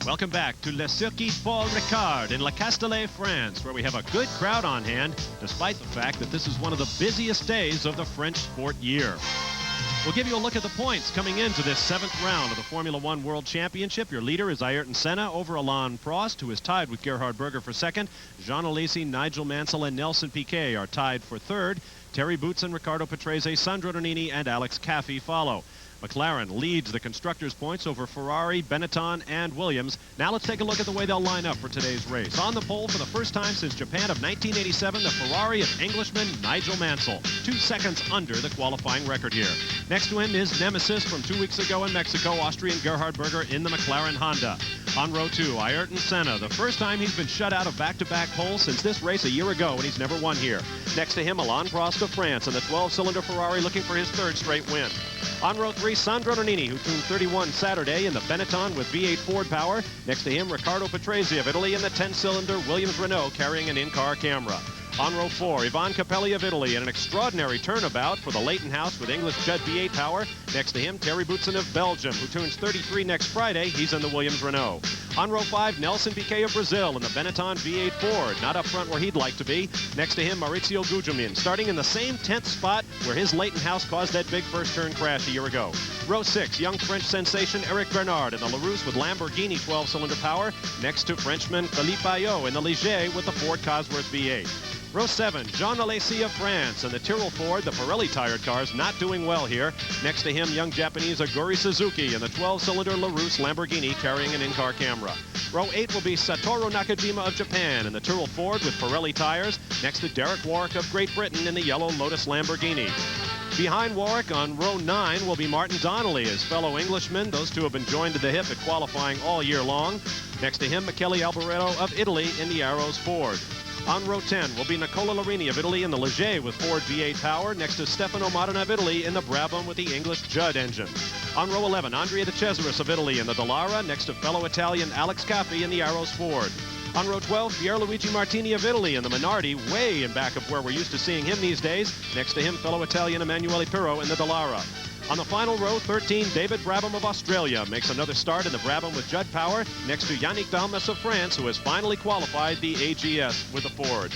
Welcome back to Le Circuit Paul Ricard in Le Castellet, France, where we have a good crowd on hand, despite the fact that this is one of the busiest days of the French sport year. We'll give you a look at the points coming into this 7th round of the Formula One World Championship. Your leader is Ayrton Senna over Alain Prost, who is tied with Gerhard Berger for 2nd. Jean Alesi, Nigel Mansell, and Nelson Piquet are tied for 3rd. Terry Boutsen, Riccardo Patrese, Sandro Nannini, and Alex Caffey follow. McLaren leads the constructors' points over Ferrari, Benetton, and Williams. Now let's take a look at the way they'll line up for today's race. On the pole for the first time since Japan of 1987, the Ferrari of Englishman Nigel Mansell, 2 seconds under the qualifying record here. Next to him is nemesis from 2 weeks ago in Mexico, Austrian Gerhard Berger in the McLaren Honda. On row 2, Ayrton Senna, the first time he's been shut out of back-to-back poles since this race a year ago, and he's never won here. Next to him, Alain Prost of France, and the 12-cylinder Ferrari looking for his 3rd straight win. On row 3, Sandro Nannini, who tuned 31 Saturday in the Benetton with V8 Ford power. Next to him, Riccardo Patrese of Italy in the 10-cylinder Williams Renault carrying an in-car camera. On row 4, Ivan Capelli of Italy in an extraordinary turnabout for the Leighton House with English Judd V8 power. Next to him, Terry Boutsen of Belgium, who turns 33 next Friday. He's in the Williams Renault. On row 5, Nelson Piquet of Brazil in the Benetton V8 Ford, not up front where he'd like to be. Next to him, Maurizio Gugelmin, starting in the same 10th spot where his Leighton House caused that big first-turn crash a year ago. Row 6, young French sensation Eric Bernard in the Larousse with Lamborghini 12-cylinder power. Next to Frenchman Philippe Ayot in the Ligier with the Ford Cosworth V8. Row 7, Jean Alesi of France and the Tyrrell Ford, the Pirelli tired cars, not doing well here. Next to him, young Japanese Aguri Suzuki in the 12-cylinder Larousse Lamborghini carrying an in-car camera. Row 8 will be Satoru Nakajima of Japan in the Tyrrell Ford with Pirelli tires. Next to Derek Warwick of Great Britain in the yellow Lotus Lamborghini. Behind Warwick on row 9 will be Martin Donnelly, his fellow Englishman. Those two have been joined to the hip at qualifying all year long. Next to him, Michele Alboreto of Italy in the Arrows Ford. On row 10 will be Nicola Larini of Italy in the Ligier with Ford V8 power, next to Stefano Modena of Italy in the Brabham with the English Judd engine. On row 11, Andrea De Cesaris of Italy in the Dallara, next to fellow Italian Alex Caffey in the Arrows Ford. On row 12, Pierluigi Martini of Italy in the Minardi, way in back of where we're used to seeing him these days. Next to him, fellow Italian Emanuele Pirro in the Dallara. On the final row, 13, David Brabham of Australia makes another start in the Brabham with Judd power, next to Yannick Dalmas of France, who has finally qualified the AGS with the Ford.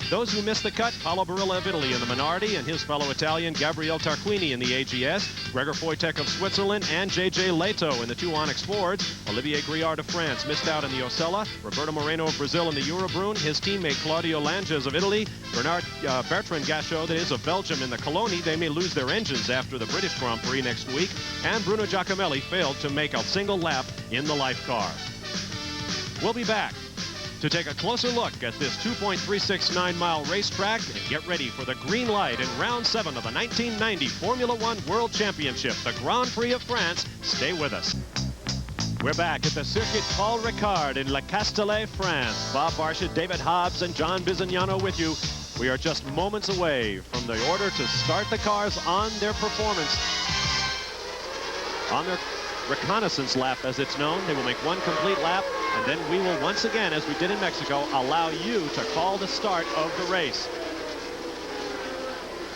Those who missed the cut, Paolo Barilla of Italy in the Minardi and his fellow Italian Gabriele Tarquini in the AGS, Gregor Wojtek of Switzerland, and J.J. Leto in the 2 Onyx Fords. Olivier Griard of France missed out in the Osella, Roberto Moreno of Brazil in the Eurobrune, his teammate Claudio Langes of Italy, Bertrand Gachot, that is, of Belgium in the Coloni. They may lose their engines after the British Grand Prix next week, and Bruno Giacomelli failed to make a single lap in the life car. We'll be back to take a closer look at this 2.369-mile racetrack and get ready for the green light in round 7 of the 1990 Formula One World Championship, the Grand Prix of France. Stay with us. We're back at the Circuit Paul Ricard in Le Castellet, France. Bob Barshett, David Hobbs, and John Bizignano with you. We are just moments away from the order to start the cars on their performance, on their reconnaissance lap, as it's known. They will make one complete lap, and then we will once again, as we did in Mexico, allow you to call the start of the race.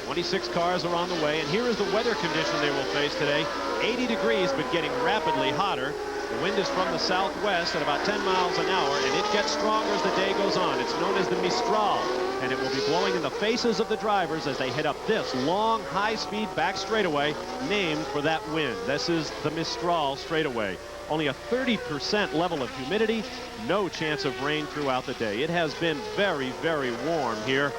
26 cars are on the way, and here is the weather condition they will face today. 80 degrees, but getting rapidly hotter. The wind is from the southwest at about 10 miles an hour, and it gets stronger as the day goes on. It's known as the Mistral, and it will be blowing in the faces of the drivers as they head up this long, high-speed back straightaway named for that wind. This is the Mistral straightaway. Only a 30% level of humidity, no chance of rain throughout the day. It has been very, very warm here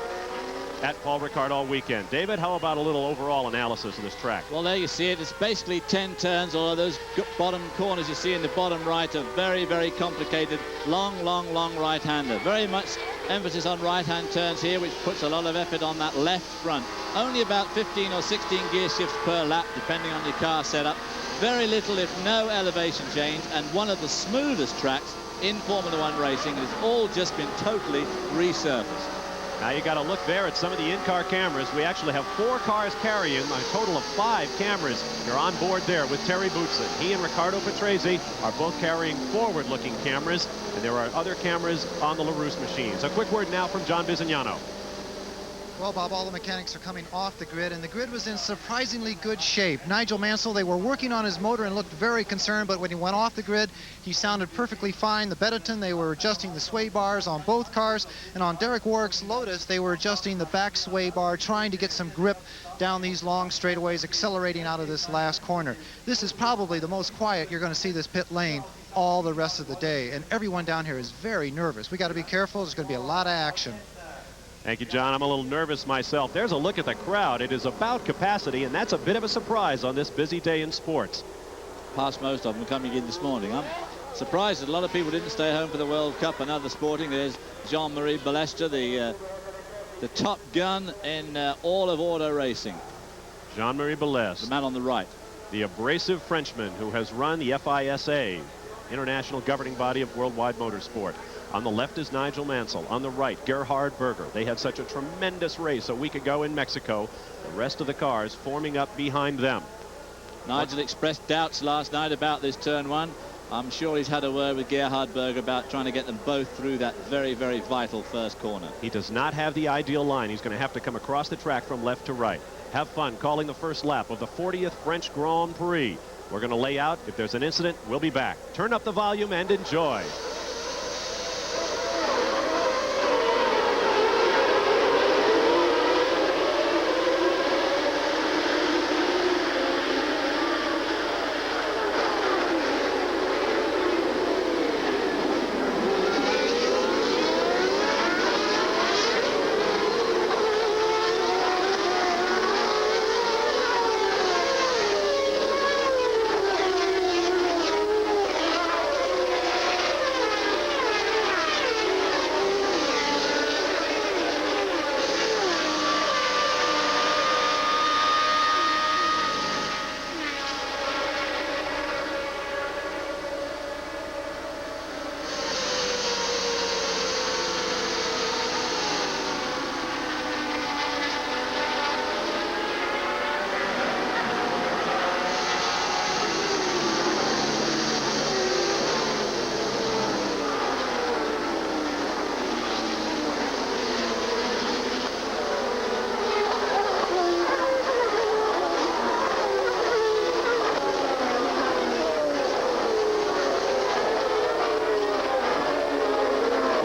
at Paul Ricard all weekend. David, how about a little overall analysis of this track? Well, there you see it. It's basically 10 turns, although those bottom corners you see in the bottom right are very, very complicated. Long right-hander. Very much emphasis on right-hand turns here, which puts a lot of effort on that left front. Only about 15 or 16 gear shifts per lap, depending on your car setup. Very little, if no, elevation change, and one of the smoothest tracks in Formula One racing. It's all just been totally resurfaced. Now you got to look there at some of the in-car cameras. We actually have 4 cars carrying a total of 5 cameras. You're on board there with Terry Boutsen. He and Riccardo Patrese are both carrying forward-looking cameras, and there are other cameras on the Larousse machines. A quick word now from John Bizignano. Well, Bob, all the mechanics are coming off the grid, and the grid was in surprisingly good shape. Nigel Mansell, they were working on his motor and looked very concerned, but when he went off the grid, he sounded perfectly fine. The Benetton, they were adjusting the sway bars on both cars, and on Derek Warwick's Lotus, they were adjusting the back sway bar, trying to get some grip down these long straightaways, accelerating out of this last corner. This is probably the most quiet you're going to see this pit lane all the rest of the day, and everyone down here is very nervous. We got to be careful. There's going to be a lot of action. Thank you, John. I'm a little nervous myself. There's a look at the crowd. It is about capacity, and that's a bit of a surprise on this busy day in sports. Past most of them coming in this morning. I'm surprised that a lot of people didn't stay home for the World Cup and other sporting. There's Jean-Marie Balestre, the top gun in all of auto racing. Jean-Marie Balestre, the man on the right. The abrasive Frenchman who has run the FISA, International Governing Body of Worldwide Motorsport. On the left is Nigel Mansell. On the right, Gerhard Berger. They had such a tremendous race a week ago in Mexico. The rest of the cars forming up behind them. Nigel expressed doubts last night about this turn one. I'm sure he's had a word with Gerhard Berger about trying to get them both through that very, very vital first corner. He does not have the ideal line. He's going to have to come across the track from left to right. Have fun calling the first lap of the 40th French Grand Prix. We're going to lay out. If there's an incident, we'll be back. Turn up the volume and enjoy.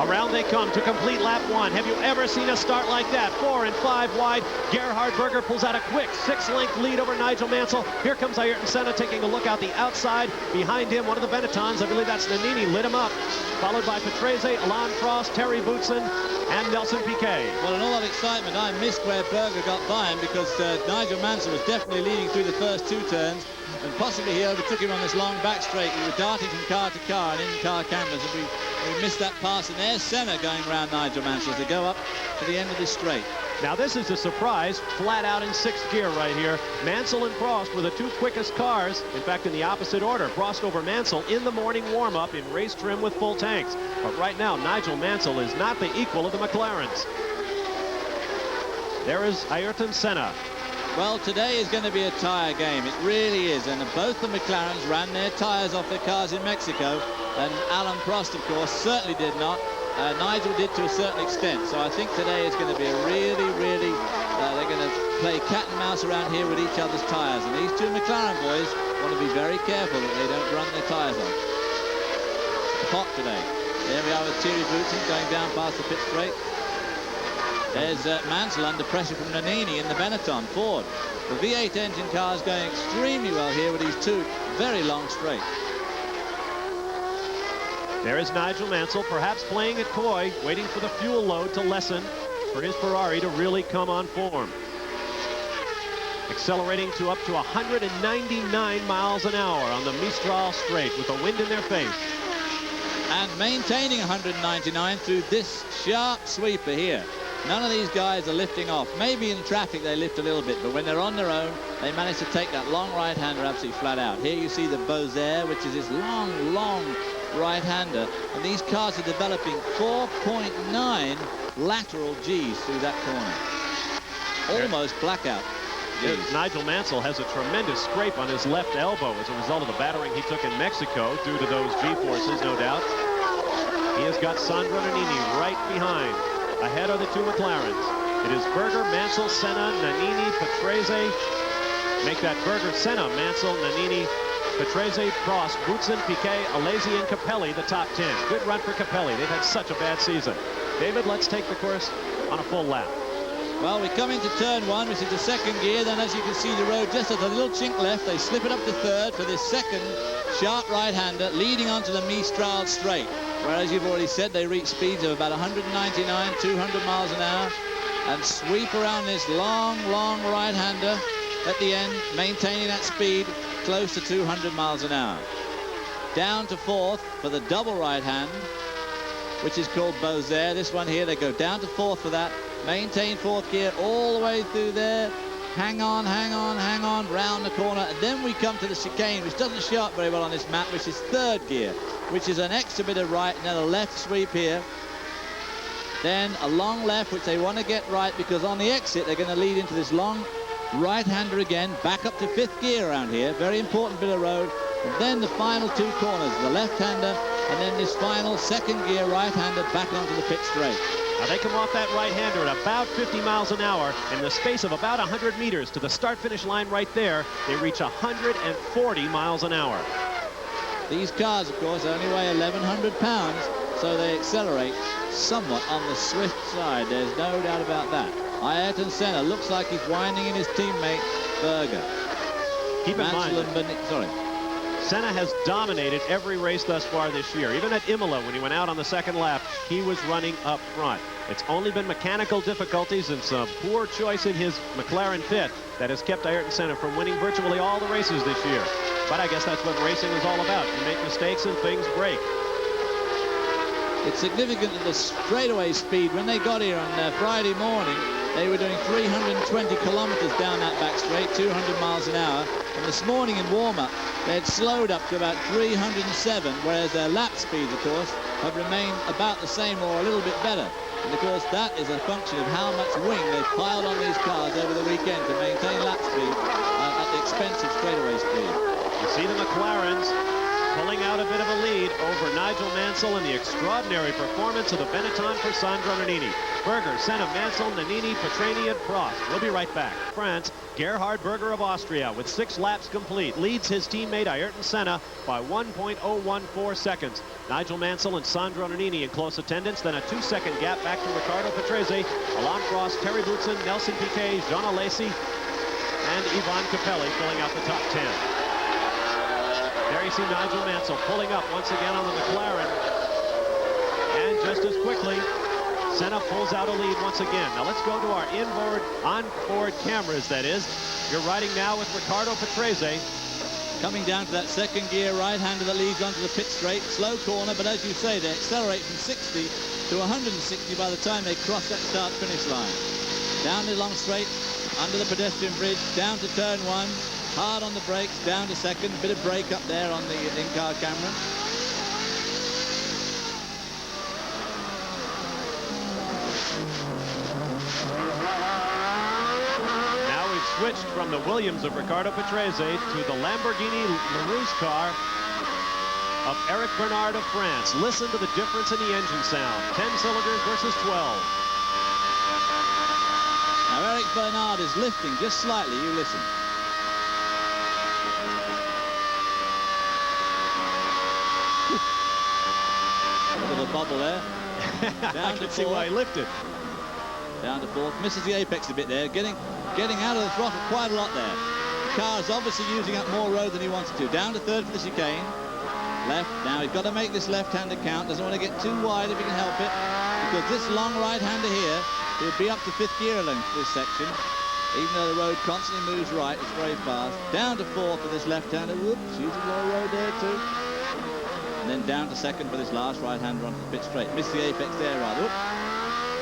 Around they come to complete lap one. Have you ever seen a start like that? 4 and 5 wide. Gerhard Berger pulls out a quick 6-length lead over Nigel Mansell. Here comes Ayrton Senna taking a look out the outside. Behind him, one of the Benettons, I believe that's Nannini, lit him up. Followed by Patrese, Alain Prost, Terry Boutsen, and Nelson Piquet. Well, in all that excitement, I missed where Berger got by him because Nigel Mansell was definitely leading through the first two turns, and possibly he overtook him on this long back straight. We were darting from car to car and in-car cameras, and we missed that pass, and there's Senna going around Nigel Mansell to go up to the end of this straight. Now this is a surprise, flat out in 6th gear right here. Mansell and Prost were the two quickest cars, in fact in the opposite order. Prost over Mansell in the morning warm-up in race trim with full tanks. But right now Nigel Mansell is not the equal of the McLarens. There is Ayrton Senna. Well, today is going to be a tire game. It really is. And both the McLarens ran their tires off their cars in Mexico. And Alain Prost, of course, certainly did not. Nigel did to a certain extent. So I think today is going to be a really, they're going to play cat and mouse around here with each other's tires. And these two McLaren boys want to be very careful that they don't run their tires off. Hot today. There we are with Thierry Boutsen going down past the pit straight. There's Mansell under pressure from Nannini in the Benetton Ford. The V8 engine car is going extremely well here with these two very long straight. There is Nigel Mansell, perhaps playing it coy, waiting for the fuel load to lessen, for his Ferrari to really come on form. Accelerating to up to 199 miles an hour on the Mistral straight with the wind in their face. And maintaining 199 through this sharp sweeper here. None of these guys are lifting off. Maybe in traffic they lift a little bit, but when they're on their own, they manage to take that long right-hander absolutely flat out. Here you see the Beauzère, which is this long right-hander, and these cars are developing 4.9 lateral G's through that corner. Almost blackout. Nigel Mansell has a tremendous scrape on his left elbow as a result of the battering he took in Mexico due to those G-forces, no doubt. He has got Sandro Nannini right behind. Ahead are the two McLarens. It is Berger, Mansell, Senna, Nannini, Patrese. Make that Berger, Senna, Mansell, Nannini, Patrese, Prost, Boutsen, Piquet, Alesi, and Capelli, the top 10. Good run for Capelli. They've had such a bad season. David, let's take the course on a full lap. Well, we come into turn 1, which is the second gear. Then, as you can see, the road just has a little chink left. They slip it up to third for this second sharp right-hander, leading onto the Mistral straight. Whereas you've already said they reach speeds of about 199, 200 miles an hour, and sweep around this long, long right-hander at the end, maintaining that speed close to 200 miles an hour. Down to fourth for the double right hand, which is called Beauzère. This one here, they go down to fourth for that. Maintain fourth gear all the way through there. Hang on, hang on, hang on, round the corner. And then we come to the chicane, which doesn't show up very well on this map, which is third gear, which is an extra bit of right, and then a left sweep here. Then a long left, which they want to get right, because on the exit, they're going to lead into this long right-hander again, back up to fifth gear around here. Very important bit of road. And then the final two corners, the left-hander, and then this final second gear right-hander back onto the pit straight. Now they come off that right-hander at about 50 miles an hour. In the space of about 100 meters to the start-finish line right there, they reach 140 miles an hour. These cars, of course, only weigh 1,100 pounds, so they accelerate somewhat on the swift side. There's no doubt about that. Ayrton Senna looks like he's winding in his teammate Berger. Keep in mind, sorry. Senna has dominated every race thus far this year. Even at Imola, when he went out on the second lap, he was running up front. It's only been mechanical difficulties and some poor choice in his McLaren pit that has kept Ayrton Senna from winning virtually all the races this year. But I guess that's what racing is all about. You make mistakes and things break. It's significant that the straightaway speed, when they got here on Friday morning, they were doing 320 kilometers down that back straight, 200 miles an hour. And this morning in warm-up, they had slowed up to about 307, whereas their lap speeds, of course, have remained about the same or a little bit better. And, of course, that is a function of how much wing they've piled on these cars over the weekend to maintain lap speed at the expense of straightaway speed. You see the McLarens pulling out a bit of a lead over Nigel Mansell in the extraordinary performance of the Benetton for Sandro Nannini. Berger, Senna, Mansell, Nannini, Petrani, and Prost. We'll be right back. France, Gerhard Berger of Austria, with 6 laps complete, leads his teammate Ayrton Senna by 1.014 seconds. Nigel Mansell and Sandro Nannini in close attendance, then a 2-second gap back to Riccardo Patrese, Alain Prost, Terry Boutsen, Nelson Piquet, Jean Alesi, and Ivan Capelli filling out the top 10. There you see Nigel Mansell pulling up once again on the McLaren. And just as quickly, Senna pulls out a lead once again. Now let's go to our onboard cameras, that is. You're riding now with Riccardo Patrese. Coming down to that second gear right-hander that leads onto the pit straight. Slow corner, but as you say, they accelerate from 60 to 160 by the time they cross that start-finish line. Down the long straight, under the pedestrian bridge, down to turn 1. Hard on the brakes, down to second. Bit of brake up there on the in-car camera. Now we've switched from the Williams of Riccardo Patrese to the Lamborghini LaRousse car of Eric Bernard of France. Listen to the difference in the engine sound. 10 cylinders versus 12. Now Eric Bernard is lifting just slightly. You listen. A bubble there. I can see why he lifted. Down to fourth. Misses the apex a bit there. Getting out of the throttle quite a lot there. The car is obviously using up more road than he wanted to. Down to third for the chicane. Left. Now he's got to make this left-hander count. Doesn't want to get too wide if he can help it. Because this long right-hander here, he'll be up to fifth gear length for this section. Even though the road constantly moves right, it's very fast. Down to fourth for this left-hander. Whoops, using more road there too. And then down to second for this last right-hander onto the pit straight. Missed the apex there rather. Oop.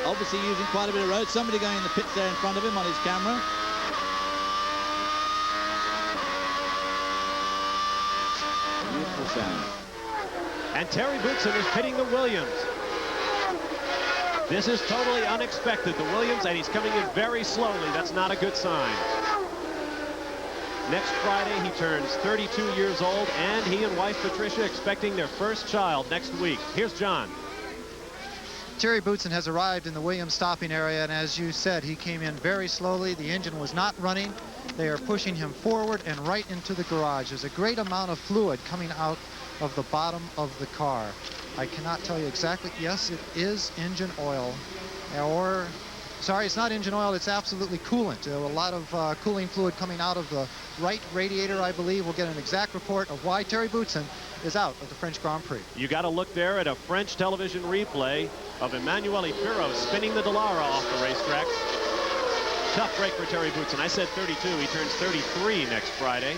Obviously using quite a bit of road. Somebody going in the pits there in front of him on his camera. Beautiful sound. And Terry Boutsen is pitting the Williams. This is totally unexpected. The Williams, and he's coming in very slowly. That's not a good sign. Next Friday, he turns 32 years old, and he and wife Patricia expecting their first child next week. Here's John. Terry Boutsen has arrived in the Williams stopping area, and as you said, he came in very slowly. The engine was not running. They are pushing him forward and right into the garage. There's a great amount of fluid coming out of the bottom of the car. I cannot tell you exactly. Yes, it is engine oil. Or, sorry, it's not engine oil. It's absolutely coolant. A lot of cooling fluid coming out of the right radiator, I believe. We'll get an exact report of why Terry Boutsen is out of the French Grand Prix. You got to look there at a French television replay of Emanuele Pirro spinning the Dallara off the racetrack. Tough break for Terry Boutsen. I said 32. He turns 33 next Friday.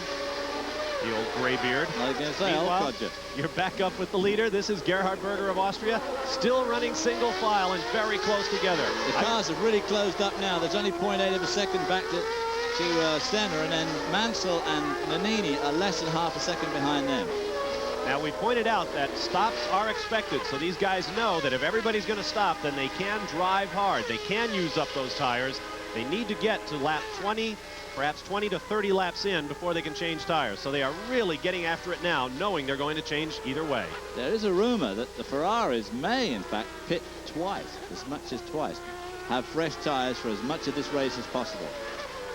The old gray beard. I was going to say, Meanwhile, you're back up with the leader. This is Gerhard Berger of Austria, still running single file and very close together. The cars have really closed up now. There's only 0.8 of a second back to Senna, and then Mansell and Nannini are less than half a second behind them. Now, we pointed out that stops are expected, so these guys know that if everybody's going to stop, then they can drive hard. They can use up those tires. They need to get to lap 20, perhaps 20 to 30 laps in before they can change tires. So they are really getting after it now, knowing they're going to change either way. There is a rumor that the Ferraris may, in fact, pit twice, as much as twice, have fresh tires for as much of this race as possible.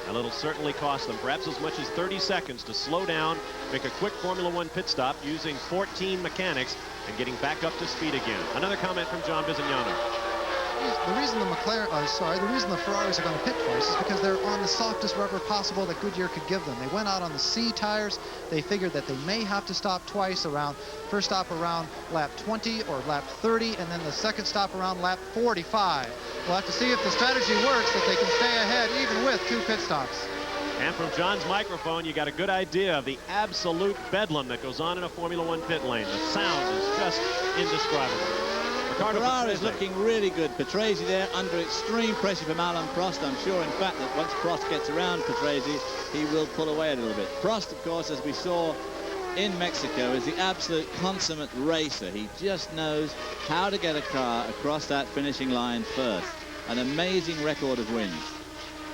And it'll certainly cost them perhaps as much as 30 seconds to slow down, make a quick Formula One pit stop using 14 mechanics and getting back up to speed again. Another comment from John Bizignano. The reason the reason the Ferraris are going to pit twice is because they're on the softest rubber possible that Goodyear could give them. They went out on the C tires. They figured that they may have to stop twice around, first stop around lap 20 or lap 30, and then the second stop around lap 45. We'll have to see if the strategy works, that they can stay ahead even with 2 pit stops. And from John's microphone, you got a good idea of the absolute bedlam that goes on in a Formula One pit lane. The sound is just indescribable. Ferrari is looking really good. Patrese there under extreme pressure from Alain Prost. I'm sure, in fact, that once Prost gets around Patrese, he will pull away a little bit. Prost, of course, as we saw in Mexico, is the absolute consummate racer. He just knows how to get a car across that finishing line first. An amazing record of wins.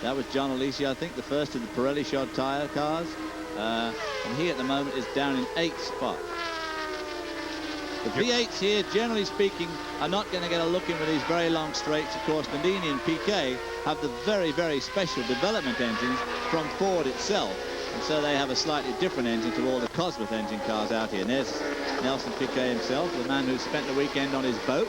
That was John Alesi, I think, the first of the Pirelli shod tire cars. And he, at the moment, is down in 8th spot. The V8s here, generally speaking, are not going to get a look in with these very long straights. Of course, Nannini and Piquet have the very, very special development engines from Ford itself. And so they have a slightly different engine to all the Cosworth engine cars out here. And there's Nelson Piquet himself, the man who spent the weekend on his boat.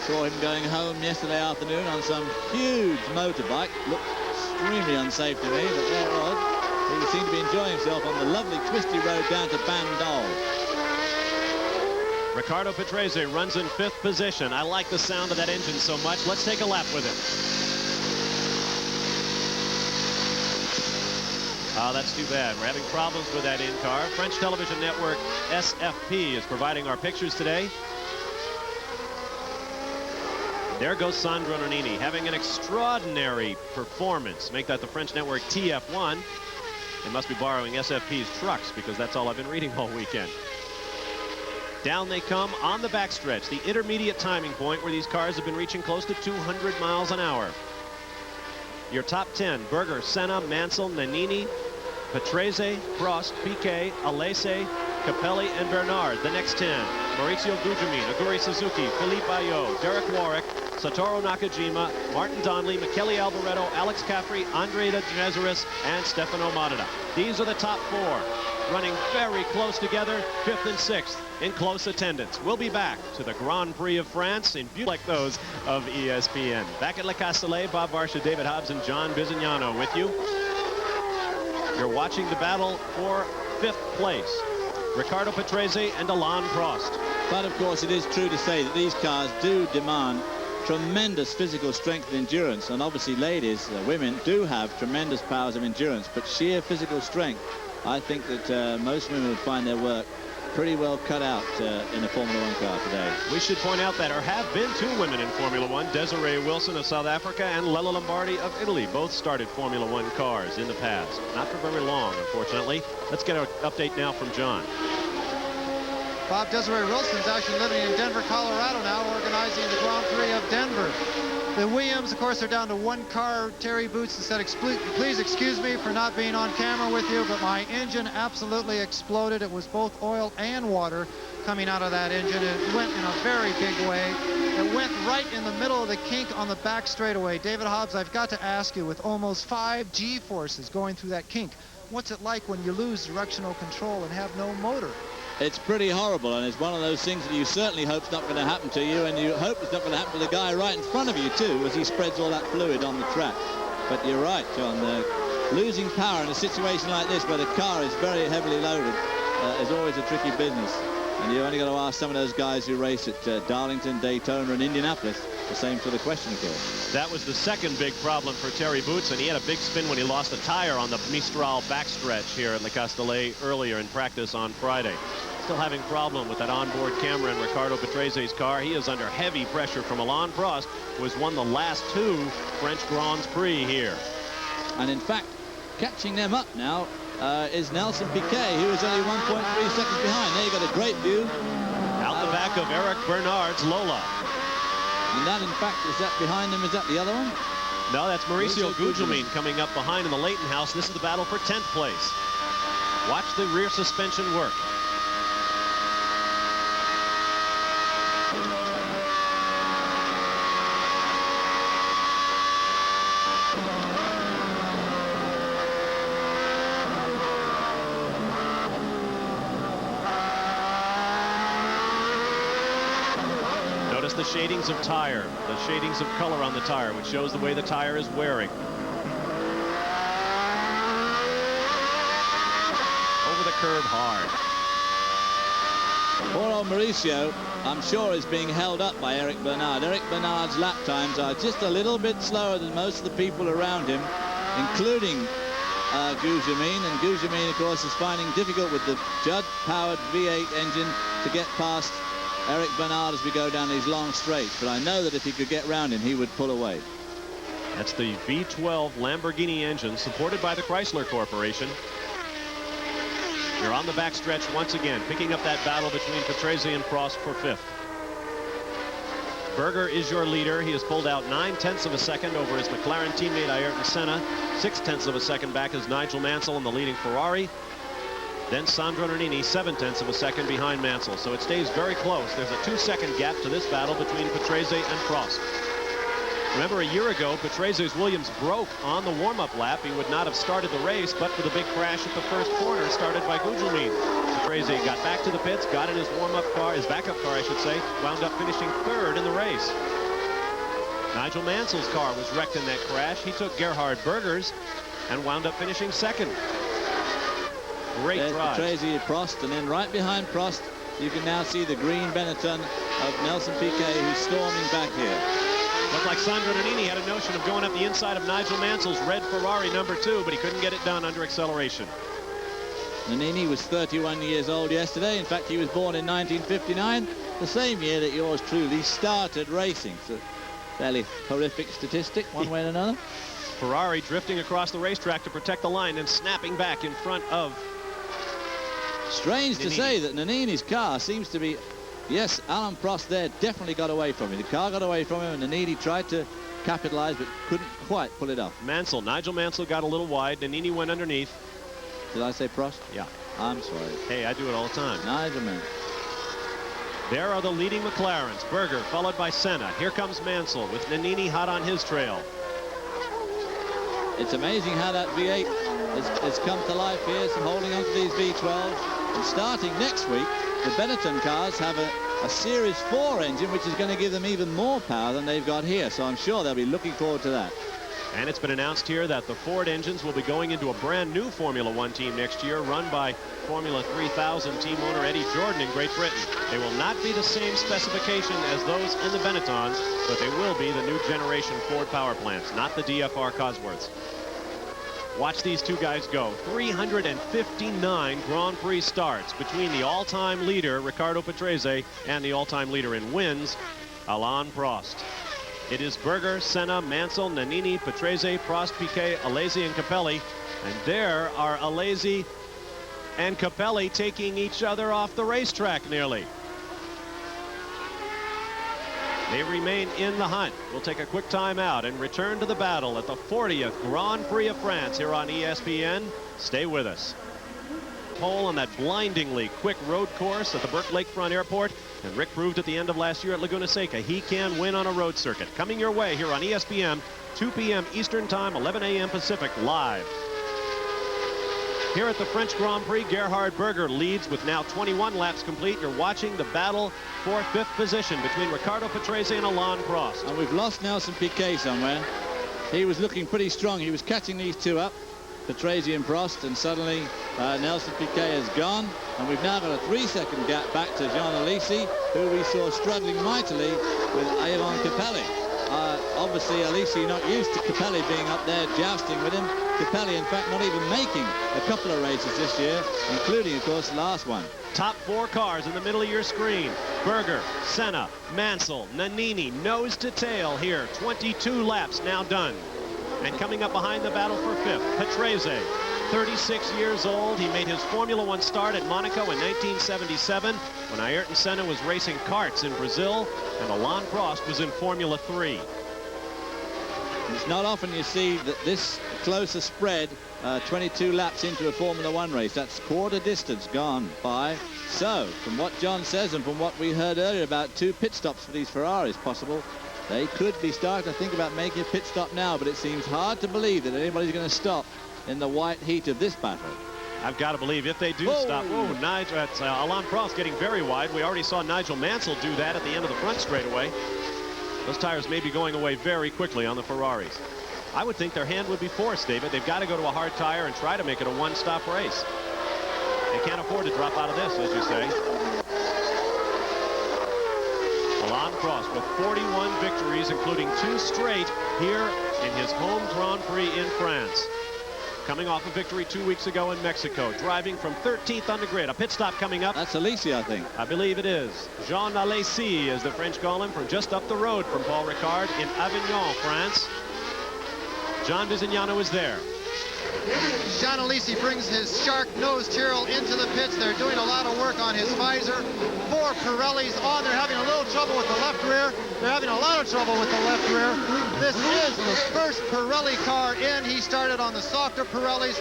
Saw him going home yesterday afternoon on some huge motorbike. Looked extremely unsafe to me, but there it was. He seemed to be enjoying himself on the lovely twisty road down to Bandol. Riccardo Patrese runs in 5th position. I like the sound of that engine so much. Let's take a lap with it. Oh, that's too bad. We're having problems with that in-car. French television network SFP is providing our pictures today. There goes Sandro Nannini, having an extraordinary performance. Make that the French network TF1. They must be borrowing SFP's trucks, because that's all I've been reading all weekend. Down they come on the backstretch, the intermediate timing point where these cars have been reaching close to 200 miles an hour. Your top 10, Berger, Senna, Mansell, Nannini, Patrese, Prost, Piquet, Alesi, Capelli, and Bernard. The next 10, Maurizio Gugelmin, Aguri Suzuki, Philippe Ayot, Derek Warwick, Satoru Nakajima, Martin Donnelly, Michele Alboreto, Alex Caffrey, Andre De Genesaris, and Stefano Matida. These are the top 4, running very close together, 5th and 6th in close attendance. We'll be back to the Grand Prix of France in view like those of ESPN. Back at Le Castellet, Bob Varsha, David Hobbs, and John Bizignano with you. You're watching the battle for 5th place. Riccardo Patrese and Alain Prost. But of course, it is true to say that these cars do demand tremendous physical strength and endurance, and obviously ladies, women, do have tremendous powers of endurance, but sheer physical strength, I think that most women would find their work pretty well cut out in a Formula One car today. We should point out that there have been 2 women in Formula One, Desiree Wilson of South Africa and Lella Lombardi of Italy. Both started Formula One cars in the past. Not for very long, unfortunately. Let's get an update now from John. Bob, Desiree Wilson's actually living in Denver, Colorado now, organizing the Grand Prix of Denver. The Williams, of course, are down to 1 car. Terry Boutsen said, please excuse me for not being on camera with you, but my engine absolutely exploded. It was both oil and water coming out of that engine. It went in a very big way. It went right in the middle of the kink on the back straightaway. David Hobbs, I've got to ask you, with almost 5 G-forces going through that kink, what's it like when you lose directional control and have no motor? It's pretty horrible, and it's one of those things that you certainly hope's not going to happen to you, and you hope it's not going to happen to the guy right in front of you too, as he spreads all that fluid on the track. But you're right, John. Losing power in a situation like this, where the car is very heavily loaded, is always a tricky business. And you only got to ask some of those guys who race at Darlington, Daytona, and Indianapolis the same sort of question, of course. That was the second big problem for Terry Boots, and he had a big spin when he lost a tire on the Mistral backstretch here at Le Castellet earlier in practice on Friday. Still having problem with that onboard camera in Ricardo Petrese's car. He is under heavy pressure from Alain Prost, who has won the last 2 French Grands Prix here. And in fact, catching them up now is Nelson Piquet, who is only 1.3 seconds behind. There you got a great view. Out the back of Eric Bernard's Lola. And that, in fact, is that behind him? Is that the other one? No, that's Mauricio Gugelmin coming up behind in the Leighton house. This is the battle for 10th place. Watch the rear suspension work. The shadings of tire, the shadings of color on the tire, which shows the way the tire is wearing. Over the curb hard. Poor old Mauricio, I'm sure, is being held up by Eric Bernard. Eric Bernard's lap times are just a little bit slower than most of the people around him, including Gugelmin. And Gugelmin, of course, is finding difficult with the Judd-powered V8 engine to get past Eric Bernard as we go down these long straights, but I know that if he could get round him, he would pull away. That's the V12 Lamborghini engine supported by the Chrysler Corporation. You're on the backstretch once again, picking up that battle between Patrese and Prost for 5th. Berger is your leader. He has pulled out 9/10 of a second over his McLaren teammate Ayrton Senna. 6/10 of a second back is Nigel Mansell in the leading Ferrari. Then Sandro Nannini 7/10 of a second behind Mansell. So it stays very close. There's a 2-second gap to this battle between Patrese and Prost. Remember, a year ago, Patrese's Williams broke on the warm-up lap. He would not have started the race, but for the big crash at the first corner started by Gugelmin. Patrese got back to the pits, got in his warm-up car, his backup car, I should say, wound up finishing 3rd in the race. Nigel Mansell's car was wrecked in that crash. He took Gerhard Berger's and wound up finishing 2nd. Great drive. Patrese, Prost, and then right behind Prost, you can now see the green Benetton of Nelson Piquet, who's storming back here. Looked like Sandro Nannini had a notion of going up the inside of Nigel Mansell's red Ferrari #2, but he couldn't get it done under acceleration. Nannini was 31 years old yesterday. In fact, he was born in 1959, the same year that yours truly started racing. So, fairly horrific statistic, one way or another. Ferrari drifting across the racetrack to protect the line and snapping back in front of Strange Nannini. to say that Nannini's car seems to be... Yes, Alain Prost there definitely got away from him. The car got away from him, and Nannini tried to capitalize, but couldn't quite pull it off. Nigel Mansell got a little wide. Nannini went underneath. Did I say Prost? Yeah. I'm sorry. Hey, I do it all the time. Nigel Mansell. There are the leading McLarens. Berger followed by Senna. Here comes Mansell with Nannini hot on his trail. It's amazing how that V8 has come to life here, so holding on to these V12s. And starting next week, the Benetton cars have a Series 4 engine, which is going to give them even more power than they've got here. So I'm sure they'll be looking forward to that. And it's been announced here that the Ford engines will be going into a brand new Formula One team next year, run by Formula 3000 team owner Eddie Jordan in Great Britain. They will not be the same specification as those in the Benettons, but they will be the new generation Ford power plants, not the DFR Cosworths. Watch these two guys go. 359 Grand Prix starts between the all-time leader, Ricardo Patrese, and the all-time leader in wins, Alain Prost. It is Berger, Senna, Mansell, Nannini, Patrese, Prost, Piquet, Alesi, and Capelli. And there are Alesi and Capelli taking each other off the racetrack nearly. They remain in the hunt. We'll take a quick time out and return to the battle at the 40th Grand Prix of France here on ESPN. Stay with us. pole on that blindingly quick road course at the Burke Lakefront Airport. And Rick proved at the end of last year at Laguna Seca he can win on a road circuit. Coming your way here on ESPN, 2 p.m. Eastern Time, 11 a.m. Pacific, live. Here at the French Grand Prix, Gerhard Berger leads with now 21 laps complete. You're watching the battle for 5th position between Riccardo Patrese and Alain Prost. And we've lost Nelson Piquet somewhere. He was looking pretty strong. He was catching these two up, Patrese and Prost, and suddenly Nelson Piquet has gone. And we've now got a 3-second gap back to Jean Alesi, who we saw struggling mightily with Ivan Capelli. Obviously, Alesi not used to Capelli being up there jousting with him. Capelli, in fact, not even making a couple of races this year, including, of course, the last one. Top 4 cars in the middle of your screen. Berger, Senna, Mansell, Nannini, nose to tail here. 22 laps now done. And coming up behind the battle for 5th, Patrese, 36 years old. He made his Formula One start at Monaco in 1977 when Ayrton Senna was racing karts in Brazil and Alain Prost was in Formula 3. It's not often you see that this close a spread 22 laps into a Formula One race. That's quarter distance gone by. So, from what John says and from what we heard earlier about 2 pit stops for these Ferraris possible, they could be starting to think about making a pit stop now, but it seems hard to believe that anybody's going to stop in the white heat of this battle. I've got to believe if they do stop. Oh, Nigel, that's Alain Prost getting very wide. We already saw Nigel Mansell do that at the end of the front straightaway. Those tires may be going away very quickly on the Ferraris. I would think their hand would be forced, David. They've got to go to a hard tire and try to make it a one-stop race. They can't afford to drop out of this, as you say. Alain Prost with 41 victories, including 2 straight here in his home Grand Prix in France. Coming off a victory 2 weeks ago in Mexico, driving from 13th on the grid. A pit stop coming up. That's Alesi, I think. I believe it is. Jean Alesi, as the French call him, from just up the road from Paul Ricard in Avignon, France. John Visignano is there. Jean Alesi brings his shark nose Tyrrell into the pits. They're doing a lot of work on his visor. 4 Pirellis on. They're having a little trouble with the left rear. They're having a lot of trouble with the left rear. This is the first Pirelli car in. He started on the softer Pirellis.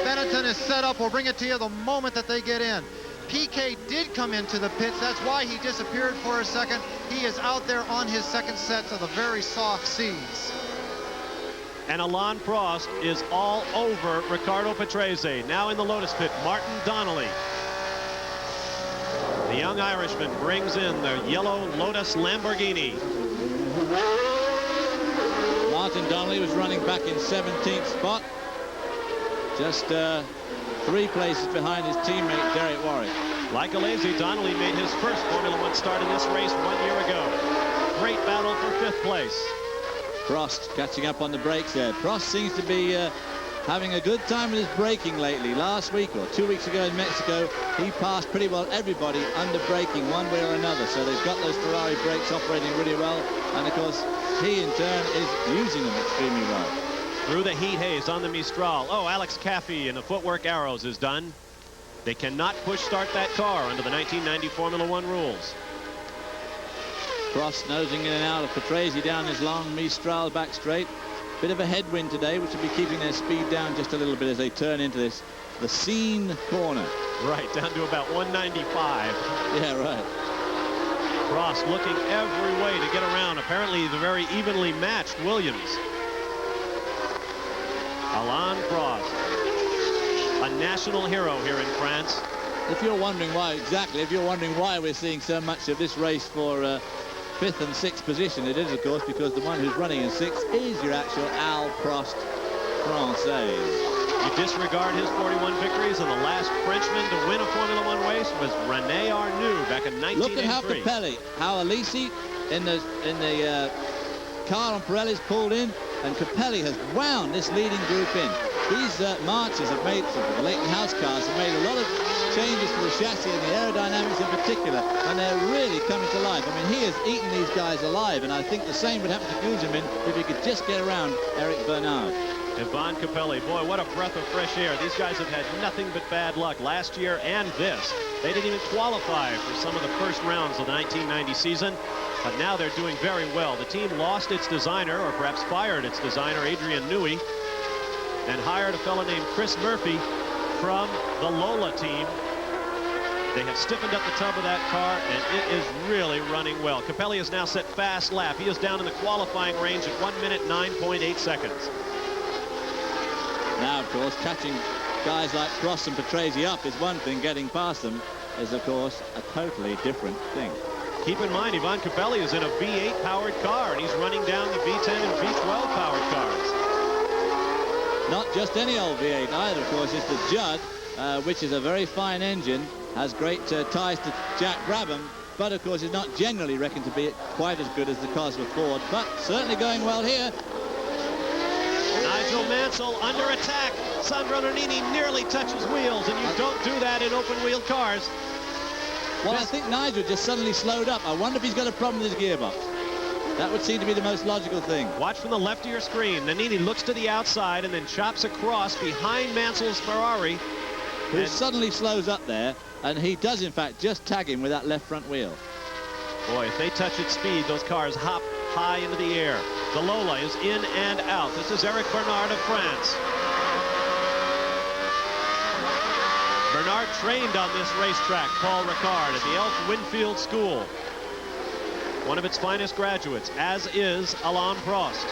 Benetton is set up. We'll bring it to you the moment that they get in. Piquet did come into the pits. That's why he disappeared for a second. He is out there on his second set of the very soft seas. And Alain Prost is all over Riccardo Patrese. Now in the Lotus pit, Martin Donnelly. The young Irishman brings in the yellow Lotus Lamborghini. Martin Donnelly was running back in 17th spot. Just 3 places behind his teammate Derek Warwick. Like Alesi, Donnelly made his first Formula One start in this race 1 year ago. Great battle for 5th place. Prost catching up on the brakes there. Prost seems to be having a good time with his braking lately. Last week or 2 weeks ago in Mexico, he passed pretty well everybody under braking one way or another. So they've got those Ferrari brakes operating really well. And of course, he in turn is using them extremely well. Through the heat haze on the Mistral. Oh, Alex Caffey and the footwork arrows is done. They cannot push start that car under the 1990 Formula One rules. Prost nosing in and out of Patrese down his long Mistral back straight. Bit of a headwind today, which will be keeping their speed down just a little bit as they turn into the Scene corner. Right, down to about 195. Yeah, right. Prost looking every way to get around. Apparently the very evenly matched Williams. Alain Prost, a national hero here in France. If you're wondering why we're seeing so much of this race for 5th and 6th position, it is, of course, because the one who's running in 6th is your actual Al Prost Francais. You disregard his 41 victories, and the last Frenchman to win a Formula One race was René Arnoux back in 1983. Look at how Capelli, how Alesi in the car on Pirelli's pulled in, and Capelli has wound this leading group in. These marches have made, the Leighton House cars have made a lot of changes to the chassis and the aerodynamics in particular, and they're really coming to life. I mean, he has eaten these guys alive, and I think the same would happen to Guzman if he could just get around Eric Bernard. Yvon Capelli, boy, what a breath of fresh air. These guys have had nothing but bad luck last year and this. They didn't even qualify for some of the first rounds of the 1990 season, but now they're doing very well. The team lost its designer, or perhaps fired its designer, Adrian Newey, and hired a fellow named Chris Murphy. from the Lola team. They have stiffened up the tub of that car, and it is really running well. Capelli is now set fast lap. He is down in the qualifying range at 1 minute 9.8 seconds. Now, of course, catching guys like Prost and Patrese up is one thing. Getting past them is, of course, a totally different thing. Keep in mind, Ivan Capelli is in a V8 powered car, and he's running down the V10 and V12 powered cars. Not just any old V8 either, of course. It's the Judd, which is a very fine engine, has great ties to Jack Brabham, but of course is not generally reckoned to be quite as good as the Cosworth Ford, but certainly going well here. Nigel Mansell under attack. Sandro Nannini nearly touches wheels, and you don't do that in open-wheeled cars. Well, I think Nigel just suddenly slowed up. I wonder if he's got a problem with his gearbox. That would seem to be the most logical thing. Watch from the left of your screen. Nannini looks to the outside and then chops across behind Mansell's Ferrari. Who suddenly slows up there, and he does, in fact, just tag him with that left front wheel. Boy, if they touch at speed, those cars hop high into the air. The Lola is in and out. This is Eric Bernard of France. Bernard trained on this racetrack, Paul Ricard, at the Elf Winfield School. One of its finest graduates, as is Alain Prost.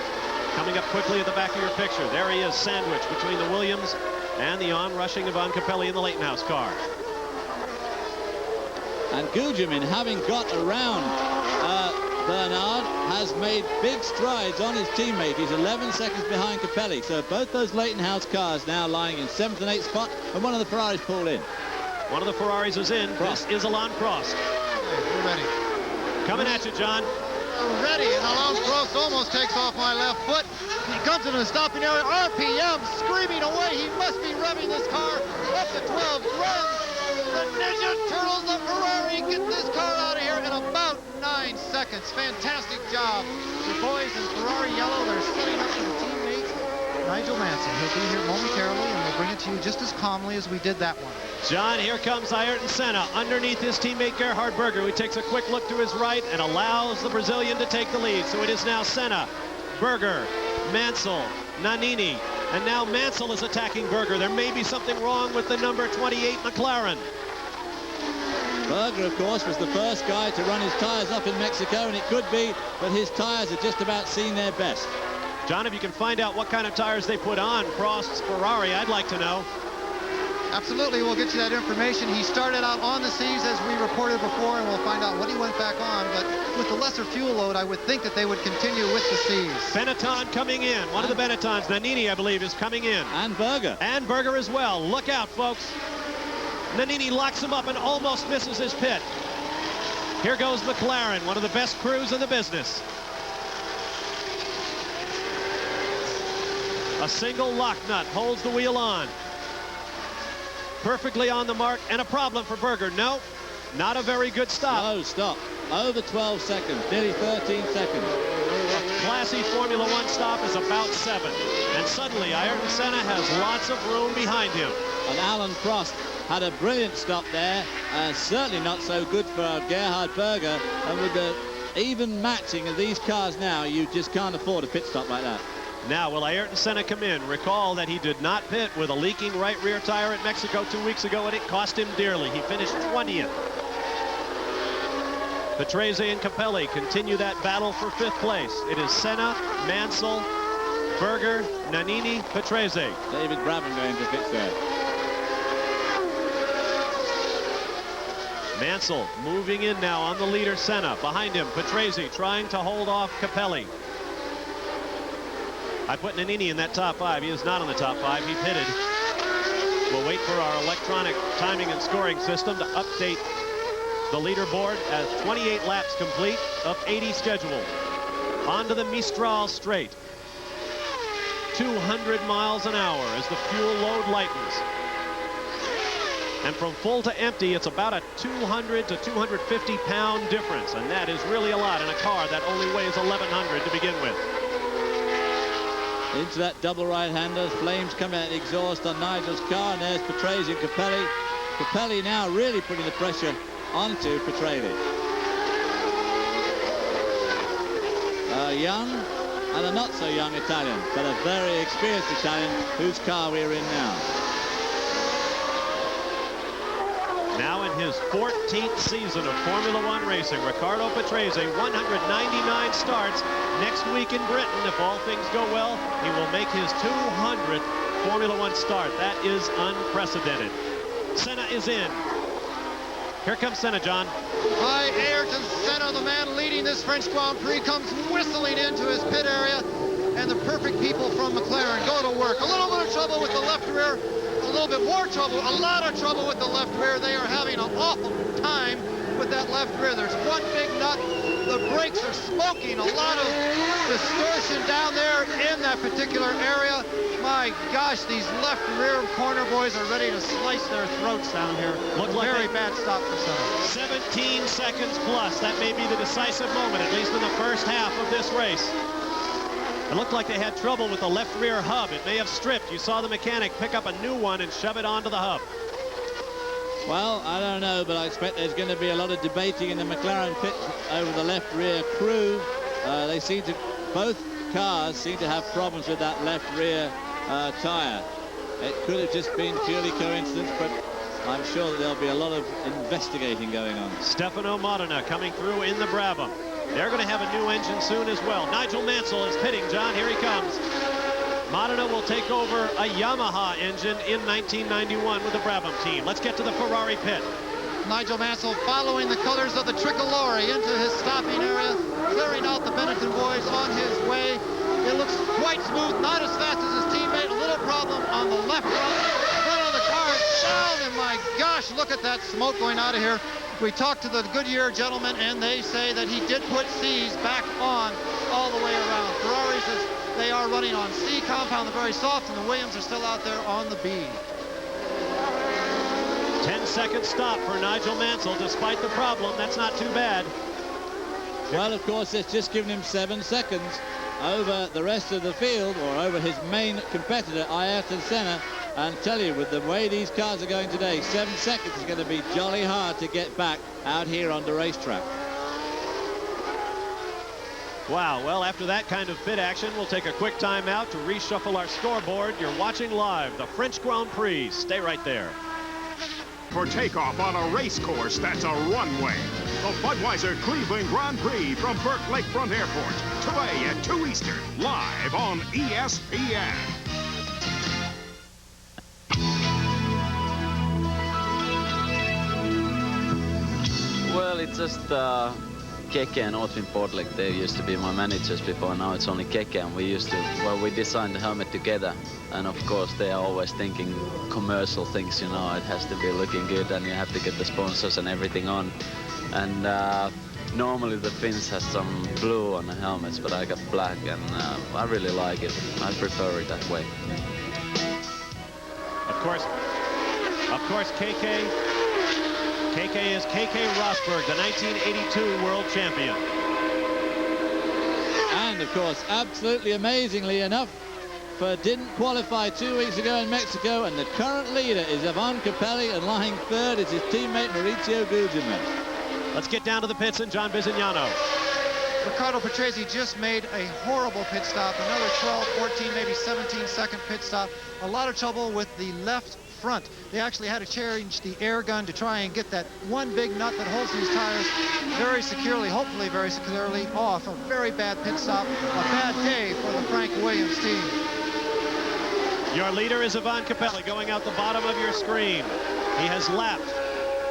Coming up quickly at the back of your picture. There he is, sandwiched between the Williams and the on-rushing Ivan Capelli in the Leighton-House car. And Gugelmin, having got around Bernard, has made big strides on his teammate. He's 11 seconds behind Capelli. So both those Leighton-House cars now lying in 7th and 8th spot, and one of the Ferraris pulled in. One of the Ferraris is in. Prost. This is Alain Prost. We're ready. Coming at you, John. We're ready, and Alain Prost almost takes off my left foot. He comes into the stopping area. RPM screaming away. He must be revving this car up to 12 runs. The Ninja Turtles of Ferrari get this car out of here in about 9 seconds. Fantastic job. The boys in Ferrari yellow, they're setting up for the teammate, Nigel Mansell. He'll be here momentarily, and we'll bring it to you just as calmly as we did that one. John, here comes Ayrton Senna underneath his teammate Gerhard Berger, who takes a quick look to his right and allows the Brazilian to take the lead. So it is now Senna, Berger, Mansell, Nannini, and now Mansell is attacking Berger. There may be something wrong with the number 28 McLaren. Berger, of course, was the first guy to run his tires up in Mexico, and it could be that his tires have just about seen their best. John, if you can find out what kind of tires they put on Prost's Ferrari, I'd like to know. Absolutely, we'll get you that information. He started out on the C's as we reported before, and we'll find out what he went back on. But with the lesser fuel load, I would think that they would continue with the C's. Benetton coming in. One of the Benettons, Nannini, I believe, is coming in. And Berger. And Berger as well. Look out, folks. Nannini locks him up and almost misses his pit. Here goes McLaren, one of the best crews in the business. A single lock nut holds the wheel on. Perfectly on the mark, and a problem for Berger. No, not a very good stop. No, stop. Over 12 seconds, nearly 13 seconds. A classy Formula One stop is about 7. And suddenly, Ayrton Senna has lots of room behind him. And Alain Prost had a brilliant stop there, certainly not so good for Gerhard Berger. And with the even matching of these cars now, you just can't afford a pit stop like that. Now, will Ayrton Senna come in? Recall that he did not pit with a leaking right rear tire at Mexico 2 weeks ago, and it cost him dearly. He finished 20th. Patrese and Capelli continue that battle for 5th place. It is Senna, Mansell, Berger, Nannini, Patrese. David Brabham going to pits there. Mansell moving in now on the leader, Senna. Behind him, Patrese trying to hold off Capelli. I put Nannini in that top 5. He is not in the top 5. He pitted. We'll wait for our electronic timing and scoring system to update the leaderboard as 28 laps complete of 80 scheduled. Onto the Mistral Straight. 200 miles an hour as the fuel load lightens. And from full to empty, it's about a 200 to 250 pound difference. And that is really a lot in a car that only weighs 1,100 to begin with. Into that double right-hander. Flames come out of the exhaust on Nigel's car, and there's Patrese and Capelli. Capelli now really putting the pressure onto Patrese. A young and a not-so-young Italian, but a very experienced Italian whose car we're in now. his 14th season of Formula One racing. Riccardo Patrese, 199 starts. Next week in Britain, if all things go well, he will make his 200th Formula One start. That is unprecedented. Senna is in. Here comes Senna, John. By Ayrton Senna, the man leading this French Grand Prix, comes whistling into his pit area, and the perfect people from McLaren go to work. A little bit of trouble with the left rear, a little bit more trouble, a lot of trouble with the left rear. They are having an awful time with that left rear. There's one big nut. The brakes are smoking. A lot of distortion down there in that particular area. My gosh, these left rear corner boys are ready to slice their throats down here. Looked like very bad stop for Senna. 17 seconds plus. That may be the decisive moment, at least in the first half of this race. It looked like they had trouble with the left rear hub. It may have stripped. You saw the mechanic pick up a new one and shove it onto the hub. Well, I don't know, but I expect there's going to be a lot of debating in the McLaren pit over the left rear crew. They seem to, both cars seem to have problems with that left rear tire. It could have just been purely coincidence, but I'm sure that there'll be a lot of investigating going on. Stefano Modena coming through in the Brabham. They're going to have a new engine soon as well. Nigel Mansell is pitting, John. Here he comes. Modena will take over a Yamaha engine in 1991 with the Brabham team. Let's get to the Ferrari pit. Nigel Mansell following the colors of the Tricolore into his stopping area, clearing out the Benetton boys on his way. It looks quite smooth, not as fast as his teammate. A little problem on the left front of the car down, and my gosh, look at that smoke going out of here. We talked to the Goodyear gentlemen, and they say that he did put C's back on all the way around. Ferraris, they are running on C compound, they're very soft, and the Williams are still out there on the B. 10-second stop for Nigel Mansell. Despite the problem, that's not too bad. Well, of course, it's just given him 7 seconds over the rest of the field, or over his main competitor, Ayrton Senna. And tell you, with the way these cars are going today, 7 seconds is going to be jolly hard to get back out here on the racetrack. Wow, well, after that kind of pit action, we'll take a quick timeout to reshuffle our scoreboard. You're watching live the French Grand Prix. Stay right there. For takeoff on a race course that's a runway. The Budweiser Cleveland Grand Prix from Burke Lakefront Airport. Today at 2 Eastern, live on ESPN. Well, it's just Keke and Otwin Portlek. They used to be my managers before. Now it's only Keke, and we used to, well, we designed the helmet together. And of course, they are always thinking commercial things, you know. It has to be looking good, and you have to get the sponsors and everything on. And normally the Finns has some blue on the helmets, but I got black, and I really like it. I prefer it that way. Of course, KK is KK Rosberg, the 1982 world champion. And of course, absolutely amazingly enough, didn't qualify 2 weeks ago in Mexico, and the current leader is Ivan Capelli, and lying third is his teammate Maurizio Gugelmin. Let's get down to the pits and John Bizignano. Riccardo Patrese just made a horrible pit stop, another 12, 14, maybe 17-second pit stop. A lot of trouble with the left front. They actually had to change the air gun to try and get that one big nut that holds these tires very securely, hopefully very securely, off. A very bad pit stop, a bad day for the Frank Williams team. Your leader is Ivan Capelli, going out the bottom of your screen. He has lapped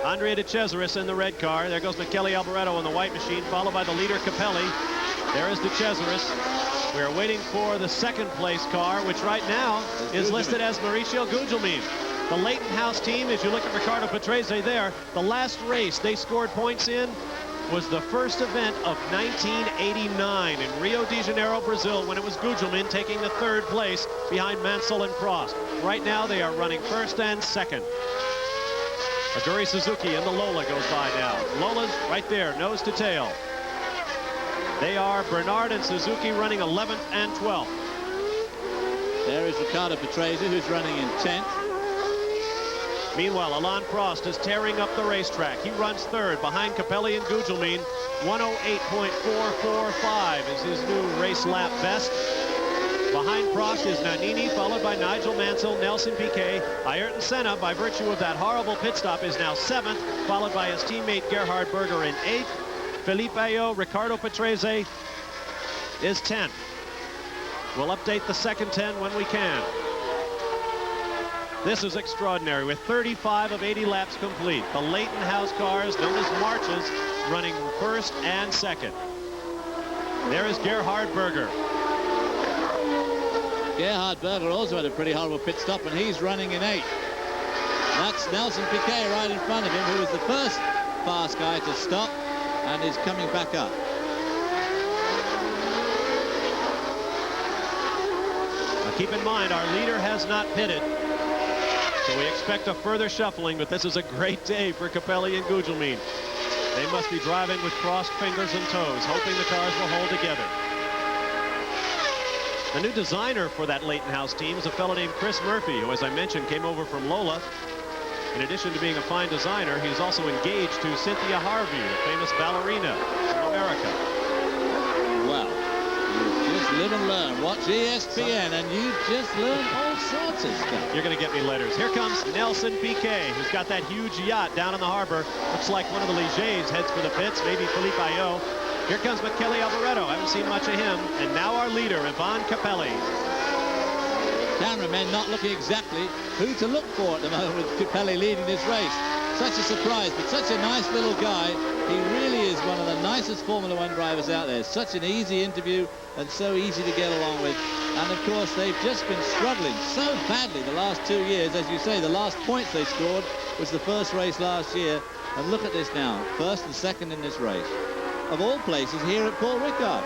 Andrea De Cesaris in the red car. There goes Michele Alboreto in the white machine, followed by the leader Capelli. There is De Cesaris. We're waiting for the second place car, which right now is listed as Maurizio Gugelmin. The Leighton House team, as you look at Riccardo Patrese there, the last race they scored points in was the first event of 1989 in Rio de Janeiro, Brazil, when it was Gugelmin taking the third place behind Mansell and Prost. Right now they are running first and second. Aguri Suzuki and the Lola goes by now. Lola's right there, nose to tail. They are Bernard and Suzuki running 11th and 12th. There is Riccardo Patrese, who's running in 10th. Meanwhile, Alain Prost is tearing up the racetrack. He runs third behind Capelli and Gugelmin. 108.445 is his new race lap best. Behind Prost is Nannini, followed by Nigel Mansell, Nelson Piquet. Ayrton Senna, by virtue of that horrible pit stop, is now 7th, followed by his teammate Gerhard Berger in 8th. Felipe Ayo, Ricardo Patrese is 10th. We'll update the second 10 when we can. This is extraordinary, with 35 of 80 laps complete. The Leighton House cars, known as Marches, running first and second. There is Gerhard Berger. Gerhard Berger also had a pretty horrible pit stop, and he's running in 8th. That's Nelson Piquet right in front of him, who was the first fast guy to stop and is coming back up. Now keep in mind, our leader has not pitted, so we expect a further shuffling, but this is a great day for Capelli and Gugelmin. They must be driving with crossed fingers and toes, hoping the cars will hold together. The new designer for that Leighton House team is a fellow named Chris Murphy, who, as I mentioned, came over from Lola. In addition to being a fine designer, he's also engaged to Cynthia Harvey, a famous ballerina from America. Well, you just live and learn. Watch ESPN, and you just learn all sorts of stuff. You're going to get me letters. Here comes Nelson Piquet, who's got that huge yacht down in the harbor. Looks like one of the Ligers heads for the pits, maybe Felipe Ayo. Here comes Michele Alboreto. I haven't seen much of him. And now our leader, Ivan Capelli. Cameramen not looking exactly who to look for at the moment with Capelli leading this race. Such a surprise, but such a nice little guy. He really is one of the nicest Formula One drivers out there. Such an easy interview and so easy to get along with. And of course, they've just been struggling so badly the last 2 years. As you say, the last points they scored was the first race last year. And look at this now, first and second in this race. Of all places, here at Paul Ricard.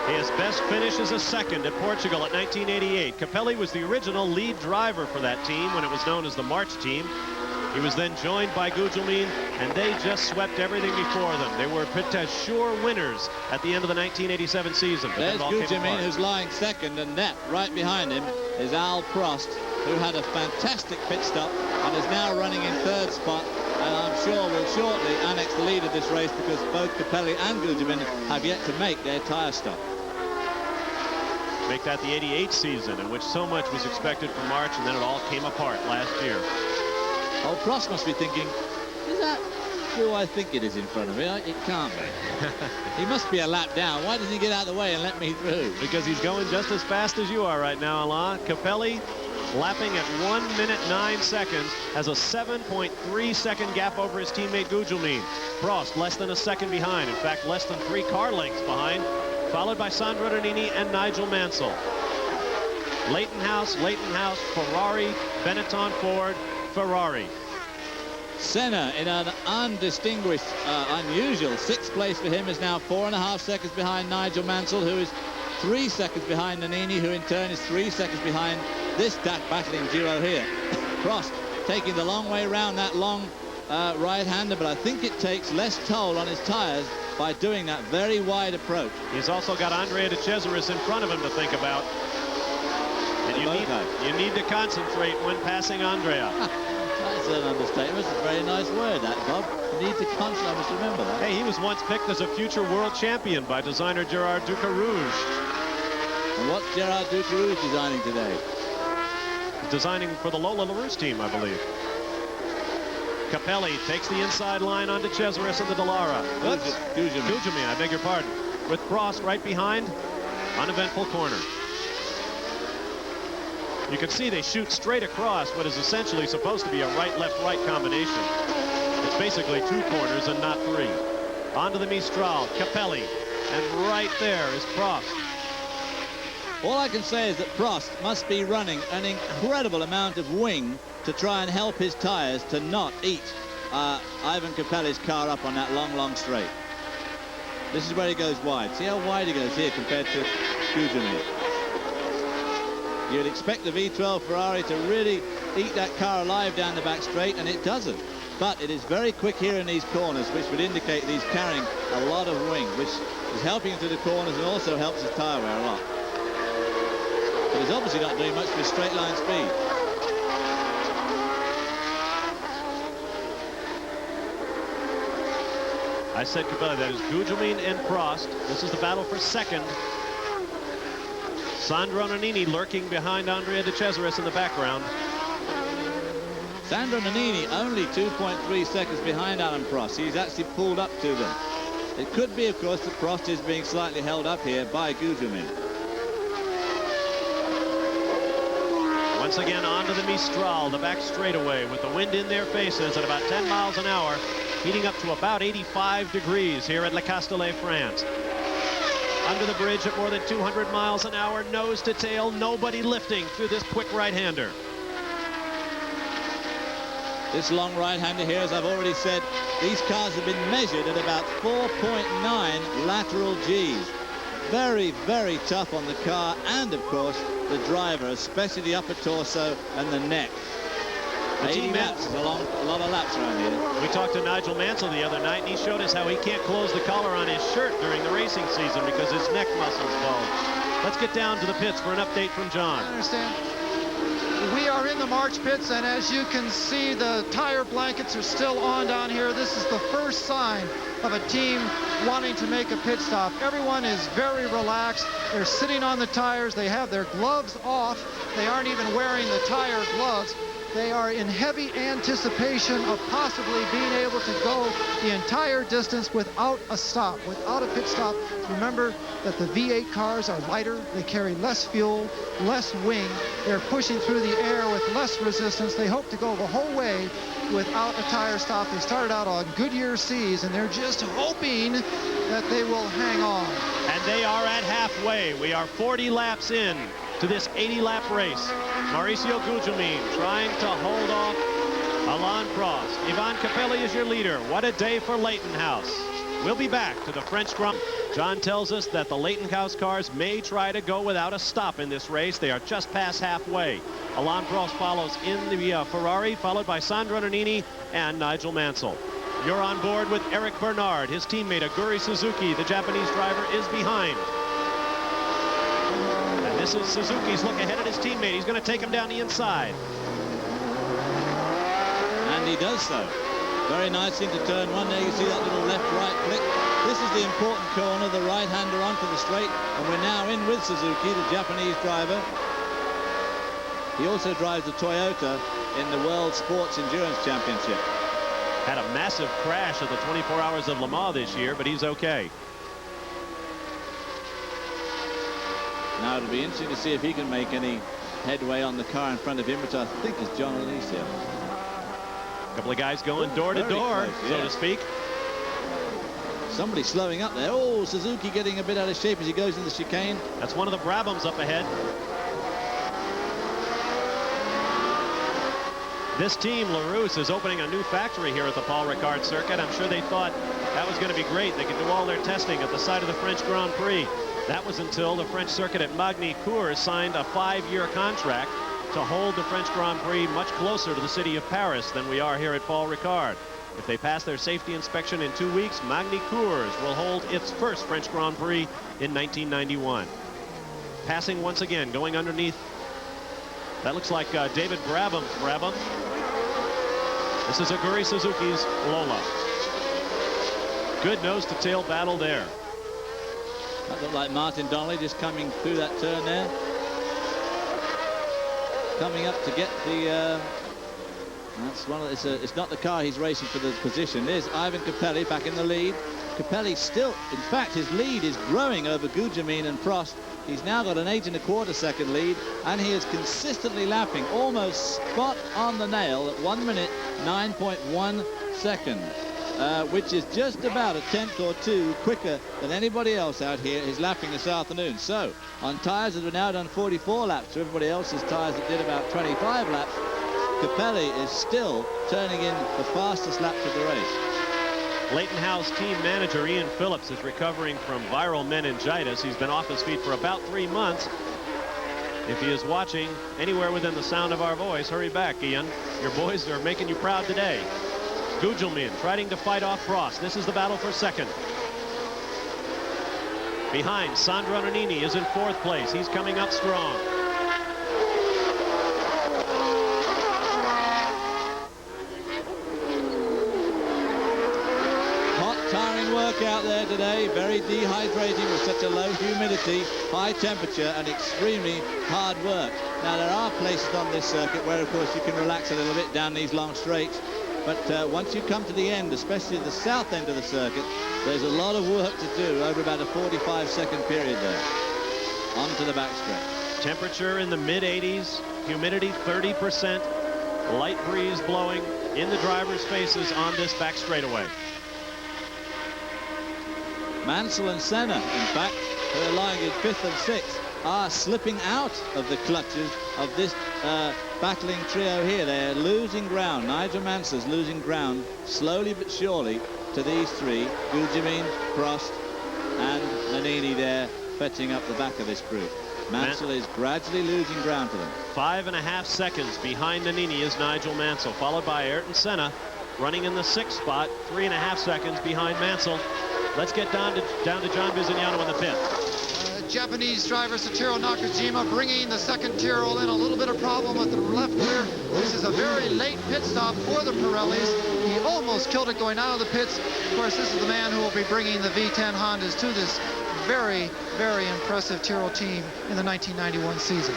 His best finish is a second at Portugal at 1988. Capelli was the original lead driver for that team when it was known as the March team. He was then joined by Gugelmin, and they just swept everything before them. They were picked as sure winners at the end of the 1987 season. But there's Gugelmin, who's lying second, and that right behind him is Al Prost, who had a fantastic pit stop and is now running in 3rd spot. And I'm sure will shortly annex the lead of this race, because both Capelli and Gugelmin have yet to make their tyre stop. Make that the 88 season, in which so much was expected from March, and then it all came apart last year. Oh, Prost must be thinking, is that who I think it is in front of me? It can't be. He must be a lap down. Why doesn't he get out of the way and let me through? Because he's going just as fast as you are right now, Alain. Capelli, lapping at 1 minute 9 seconds, has a 7.3 second gap over his teammate Gugelmin. Prost less than a second behind, in fact less than 3 car lengths behind, followed by Sandro Nannini and Nigel Mansell. Leighton House, Ferrari, Benetton, Ford, Ferrari. Senna in an undistinguished, unusual 6th place for him, is now 4.5 seconds behind Nigel Mansell, who is 3 seconds behind Nannini, who in turn is 3 seconds behind this battling duo here. Prost taking the long way round that long right-hander, but I think it takes less toll on his tyres by doing that very wide approach. He's also got Andrea de Cesaris in front of him to think about. And you need to concentrate when passing Andrea. That's an understatement. It's a very nice word, that, Bob. You need to concentrate. I must remember that. Hey, he was once picked as a future world champion by designer Gerard Ducarouge. And what's Gerard Ducarouge designing today? He's designing for the Lola LaRouche team, I believe. Capelli takes the inside line onto Cesaris and the Dallara. Gugelmin, I beg your pardon. With Prost right behind, uneventful corner. You can see they shoot straight across what is essentially supposed to be a right-left-right combination. It's basically 2 corners and not 3. Onto the Mistral, Capelli, and right there is Prost. All I can say is that Prost must be running an incredible amount of wing to try and help his tyres to not eat Ivan Capelli's car up on that long straight. This is where he goes wide. See how wide he goes here compared to Gugelmin. You'd expect the V12 Ferrari to really eat that car alive down the back straight, and it doesn't. But it is very quick here in these corners, which would indicate that he's carrying a lot of wing, which is helping him through the corners and also helps his tyre wear a lot. But he's obviously not doing much with straight line speed. I said Capelli, that is Gugelmin and Prost. This is the battle for second. Sandro Nannini lurking behind Andrea De Cesaris in the background. Sandro Nannini only 2.3 seconds behind Alan Prost. He's actually pulled up to them. It could be, of course, that Prost is being slightly held up here by Gugelmin. Once again onto the Mistral, the back straightaway with the wind in their faces at about 10 miles an hour, heating up to about 85 degrees here at Le Castellet, France. Under the bridge at more than 200 miles an hour, nose to tail, nobody lifting through this quick right-hander. This long right-hander here, as I've already said, these cars have been measured at about 4.9 lateral Gs. Very, very tough on the car and, of course, the driver, especially the upper torso and the neck. 80 laps is a lot of laps around here. We talked to Nigel Mansell the other night, and he showed us how he can't close the collar on his shirt during the racing season because his neck muscles bulge. Let's get down to the pits for an update from John. I understand. We are in the March pits, and as you can see, the tire blankets are still on down here. This is the first sign of a team wanting to make a pit stop. Everyone is very relaxed. They're sitting on the tires. They have their gloves off. They aren't even wearing the tire gloves. They are in heavy anticipation of possibly being able to go the entire distance without a stop, without a pit stop. Remember that the V8 cars are lighter. They carry less fuel, less wing. They're pushing through the air with less resistance. They hope to go the whole way without a tire stop. They started out on Goodyear Cs, and they're just hoping that they will hang on. And they are at halfway. We are 40 laps in to this 80-lap race. Mauricio Gugelmin trying to hold off Alain Prost. Ivan Capelli is your leader. What a day for Leighton House. We'll be back to the French Grand Prix. John tells us that the Leighton House cars may try to go without a stop in this race. They are just past halfway. Alain Prost follows in the Ferrari, followed by Sandro Nannini and Nigel Mansell. You're on board with Eric Bernard. His teammate Aguri Suzuki, the Japanese driver, is behind. And this is Suzuki's look ahead at his teammate. He's going to take him down the inside. And he does so. Very nice into turn one. There you see that little left-right flick. This is the important corner, the right-hander onto the straight. And we're now in with Suzuki, the Japanese driver. He also drives the Toyota in the World Sports Endurance Championship. Had a massive crash at the 24 Hours of Le Mans this year, but he's okay. Now it'll be interesting to see if he can make any headway on the car in front of him, which I think is John Alicia. A couple of guys going door to door, so to speak. Somebody slowing up there. Oh, Suzuki getting a bit out of shape as he goes in the chicane. That's one of the Brabhams up ahead. This team, LaRousse, is opening a new factory here at the Paul Ricard circuit. I'm sure they thought that was going to be great. They could do all their testing at the site of the French Grand Prix. That was until the French circuit at Magny-Cours signed a 5-year contract to hold the French Grand Prix much closer to the city of Paris than we are here at Paul Ricard. If they pass their safety inspection in 2 weeks, Magny-Cours will hold its first French Grand Prix in 1991. Passing once again, going underneath. That looks like David Brabham's Brabham. This is Aguri Suzuki's Lola. Good nose-to-tail battle there. That looked like Martin Donnelly just coming through that turn there. Coming up to get the... that's one of it's not the car he's racing for the position. There's Ivan Capelli back in the lead. Capelli still, in fact, his lead is growing over Gugelmin and Prost. He's now got an 8 1/4 second lead, and he is consistently lapping almost spot on the nail at 1 minute 9.1 seconds, which is just about a tenth or two quicker than anybody else out here is lapping this afternoon. So on tires that have now done 44 laps, to everybody else's tires that did about 25 laps, Capelli is still turning in the fastest laps of the race. Leighton House team manager Ian Phillips is recovering from viral meningitis. He's been off his feet for about 3 months. If he is watching anywhere within the sound of our voice, hurry back, Ian. Your boys are making you proud today. Gugelmin trying to fight off Prost. This is the battle for second. Behind, Sandro Nannini is in 4th place. He's coming up strong. out there today, very dehydrating with such a low humidity, high temperature and extremely hard work. Now there are places on this circuit where of course you can relax a little bit down these long straights, but once you come to the end, especially the south end of the circuit, there's a lot of work to do over about a 45-second period there. Onto the backstretch. Temperature in the mid-80s, humidity 30%, light breeze blowing in the drivers' faces on this back straightaway. Mansell and Senna, in fact, who are lying in 5th and 6th, are slipping out of the clutches of this battling trio here. They're losing ground. Nigel Mansell's losing ground slowly but surely to these three, Gugelmin, Prost and Nannini there, fetching up the back of this group. Mansell is gradually losing ground to them. 5.5 seconds behind Nannini is Nigel Mansell, followed by Ayrton Senna, running in the 6th spot, 3.5 seconds behind Mansell. Let's get down to John Bizignano in the 5th. Japanese driver Satoru Nakajima bringing the second Tyrrell in. A little bit of problem with the left rear. This is a very late pit stop for the Pirellis. He almost killed it going out of the pits. Of course, this is the man who will be bringing the V10 Hondas to this very, very impressive Tyrrell team in the 1991 season.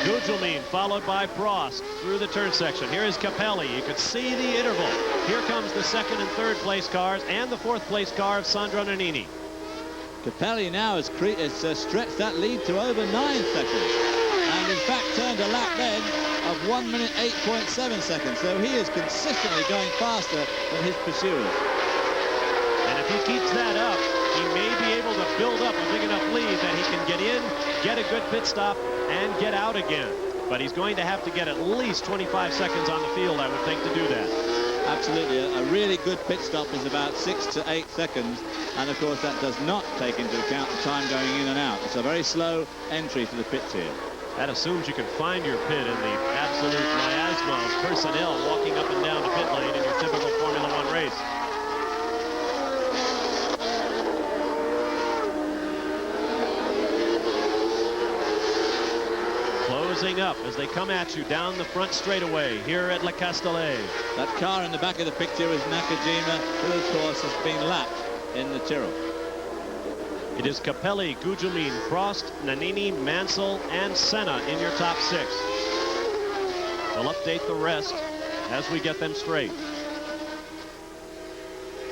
Gugelmin followed by Prost through the turn section. Here is Capelli. You could see the interval. Here comes the 2nd and 3rd place cars and the 4th place car of Sandro Nannini. Capelli now has stretched that lead to over 9 seconds and in fact turned a lap then of 1 minute 8.7 seconds. So he is consistently going faster than his pursuers. And if he keeps that up, he may be able to build up a big enough lead that he can get in, get a good pit stop, and get out again. But he's going to have to get at least 25 seconds on the field, I would think, to do that. Absolutely. A really good pit stop is about 6 to 8 seconds. And, of course, that does not take into account the time going in and out. It's a very slow entry to the pits here. That assumes you can find your pit in the absolute miasma of personnel walking up and down the pit lane in your typical Formula One race. Closing up as they come at you down the front straightaway here at Le Castellet. That car in the back of the picture is Nakajima, who, of course, has been lapped in the Tyrrell. It is Capelli, Gugelmin, Prost, Nannini, Mansell, and Senna in your top 6. We'll update the rest as we get them straight.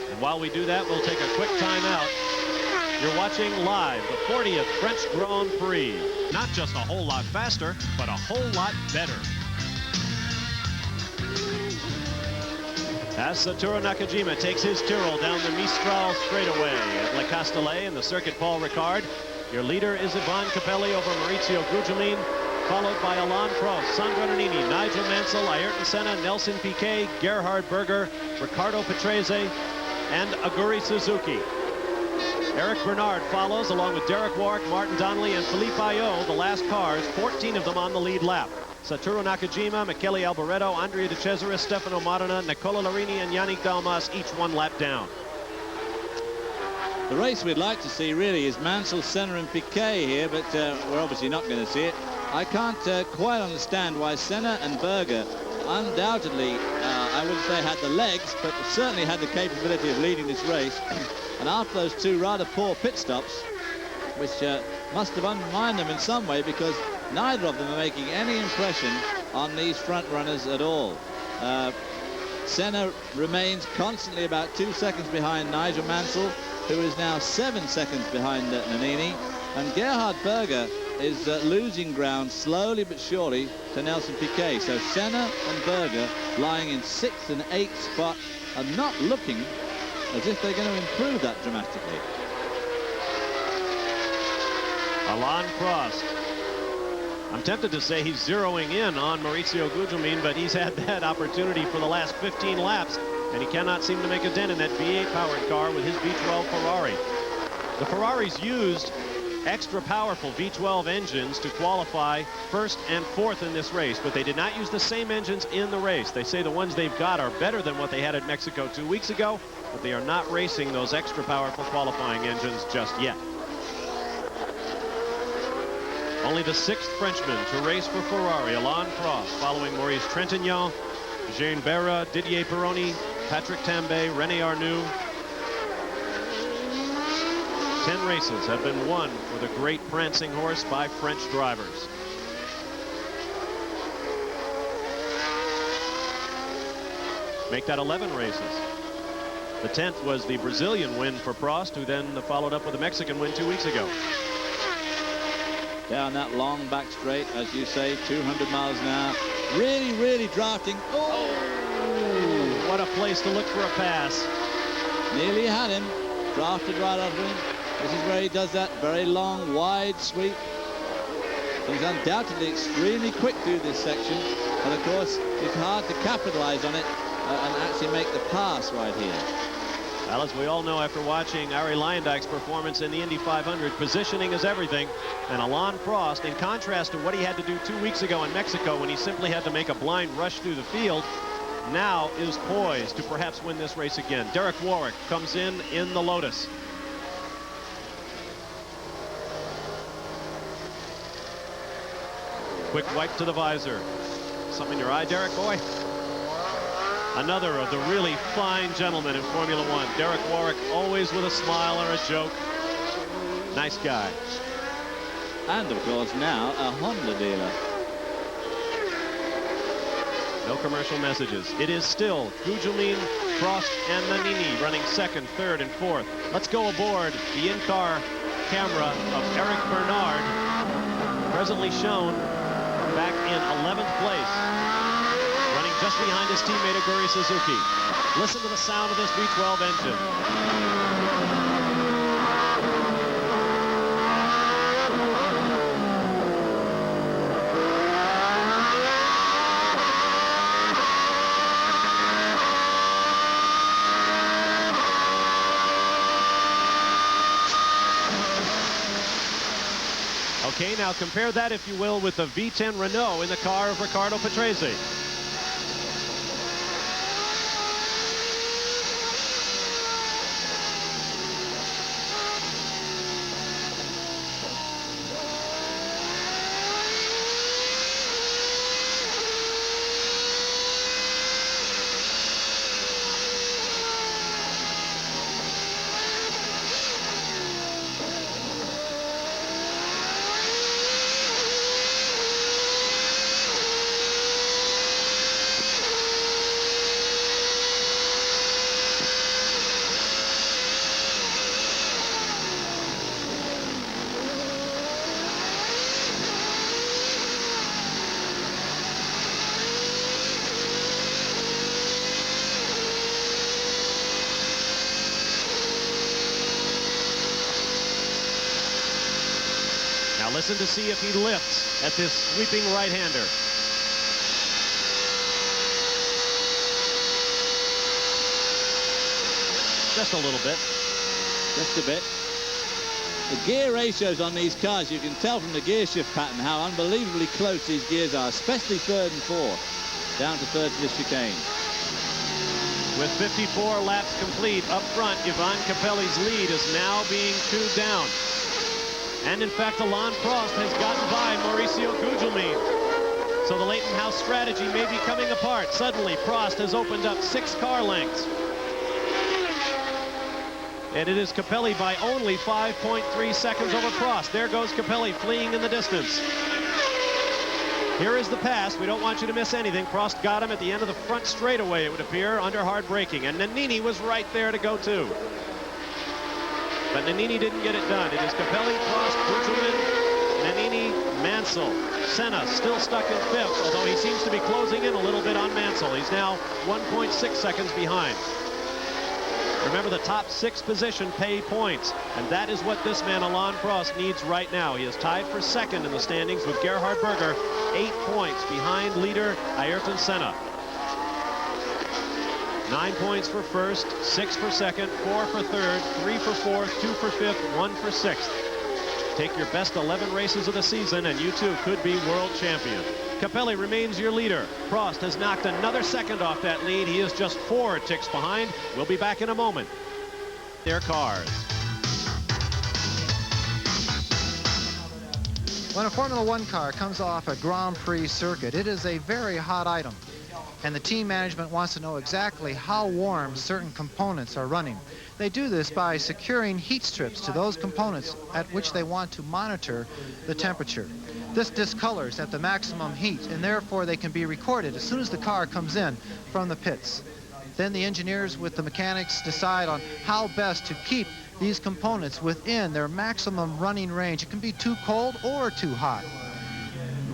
And while we do that, we'll take a quick timeout. You're watching live the 40th French Grand Prix. Not just a whole lot faster, but a whole lot better. As Satoru Nakajima takes his Tyrrell down the Mistral straightaway at Le Castellet in the circuit Paul Ricard. Your leader is Ivan Capelli over Maurizio Gugelmin, followed by Alain Prost, Sandro Nannini, Nigel Mansell, Ayrton Senna, Nelson Piquet, Gerhard Berger, Riccardo Patrese, and Aguri Suzuki. Eric Bernard follows along with Derek Warwick, Martin Donnelly, and Philippe Ayot, the last cars, 14 of them on the lead lap. Satoru Nakajima, Michele Alboreto, Andrea De Cesaris, Stefano Modena, Nicola Larini, and Yannick Dalmas, each 1 lap down. The race we'd like to see really is Mansell, Senna and Piquet here, but we're obviously not going to see it. I can't quite understand why Senna and Berger undoubtedly, I wouldn't say had the legs, but certainly had the capability of leading this race. And after those 2 rather poor pit stops, which must have undermined them in some way, because neither of them are making any impression on these front runners at all. Senna remains constantly about 2 seconds behind Nigel Mansell, who is now 7 seconds behind Nannini. And Gerhard Berger is losing ground slowly but surely to Nelson Piquet. So Senna and Berger lying in 6th and 8th spot and not looking as if they're going to improve that dramatically. Alain Prost. I'm tempted to say he's zeroing in on Maurizio Gugelmin, but he's had that opportunity for the last 15 laps, and he cannot seem to make a dent in that V8 powered car with his V12 Ferrari. The Ferraris used extra powerful V12 engines to qualify 1st and 4th in this race, but they did not use the same engines in the race. They say the ones they've got are better than what they had at Mexico 2 weeks ago, but they are not racing those extra powerful qualifying engines just yet. Only the 6th Frenchman to race for Ferrari, Alain Prost, following Maurice Trintignant, Jean Berra, Didier Pironi, Patrick Tambay, René Arnoux, 10 races have been won for the great prancing horse by French drivers. Make that 11 races. The 10th was the Brazilian win for Prost, who then followed up with a Mexican win 2 weeks ago. Down that long back straight, as you say, 200 miles an hour. Really, really drafting. Oh! What a place to look for a pass. Nearly had him. Drafted right off him. This is where he does that very long, wide sweep. He's undoubtedly extremely quick through this section, but of course, it's hard to capitalize on it and actually make the pass right here. Well, as we all know after watching Arie Luyendyk's performance in the Indy 500, positioning is everything. And Alain Prost, in contrast to what he had to do 2 weeks ago in Mexico when he simply had to make a blind rush through the field, now is poised to perhaps win this race again. Derek Warwick comes in the Lotus. Quick wipe to the visor. Something in your eye, Derek, boy? Another of the really fine gentlemen in Formula One. Derek Warwick, always with a smile or a joke. Nice guy. And of course now a Honda dealer. No commercial messages. It is still Gugelmin, Prost, and Nannini running second, third, and fourth. Let's go aboard the in-car camera of Eric Bernard, presently shown back in 11th place, running just behind his teammate Aguri Suzuki. Listen to the sound of this V12 engine. Okay, now compare that, if you will, with the V10 Renault in the car of Riccardo Patrese. Listen to see if he lifts at this sweeping right-hander. Just a little bit. Just a bit. The gear ratios on these cars, you can tell from the gear shift pattern how unbelievably close these gears are, especially third and fourth, down to third to the chicane. With 54 laps complete, up front, Ivan Capelli's lead is now being chewed down. And in fact, Alain Prost has gotten by Mauricio Gugelmin. So the Leighton House strategy may be coming apart. Suddenly, Prost has opened up 6 car lengths. And it is Capelli by only 5.3 seconds over Prost. There goes Capelli fleeing in the distance. Here is the pass. We don't want you to miss anything. Prost got him at the end of the front straightaway, it would appear, under hard braking. And Nannini was right there to go too. But Nannini didn't get it done. It is Capelli, Prost, Gugelmin, Nannini, Mansell. Senna still stuck in 5th, although he seems to be closing in a little bit on Mansell. He's now 1.6 seconds behind. Remember, the top 6 position pay points, and that is what this man, Alain Prost, needs right now. He is tied for second in the standings with Gerhard Berger, 8 points behind leader Ayrton Senna. 9 points for first, 6 for second, 4 for third, 3 for fourth, 2 for fifth, 1 for sixth. Take your best 11 races of the season, and you too could be world champion. Capelli remains your leader. Prost has knocked another second off that lead. He is just 4 ticks behind. We'll be back in a moment. Their cars. When a Formula One car comes off a Grand Prix circuit, it is a very hot item. and the team management wants to know exactly how warm certain components are running. They do this by securing heat strips to those components at which they want to monitor the temperature. This discolors at the maximum heat, and therefore they can be recorded as soon as the car comes in from the pits. Then the engineers with the mechanics decide on how best to keep these components within their maximum running range. It can be too cold or too hot.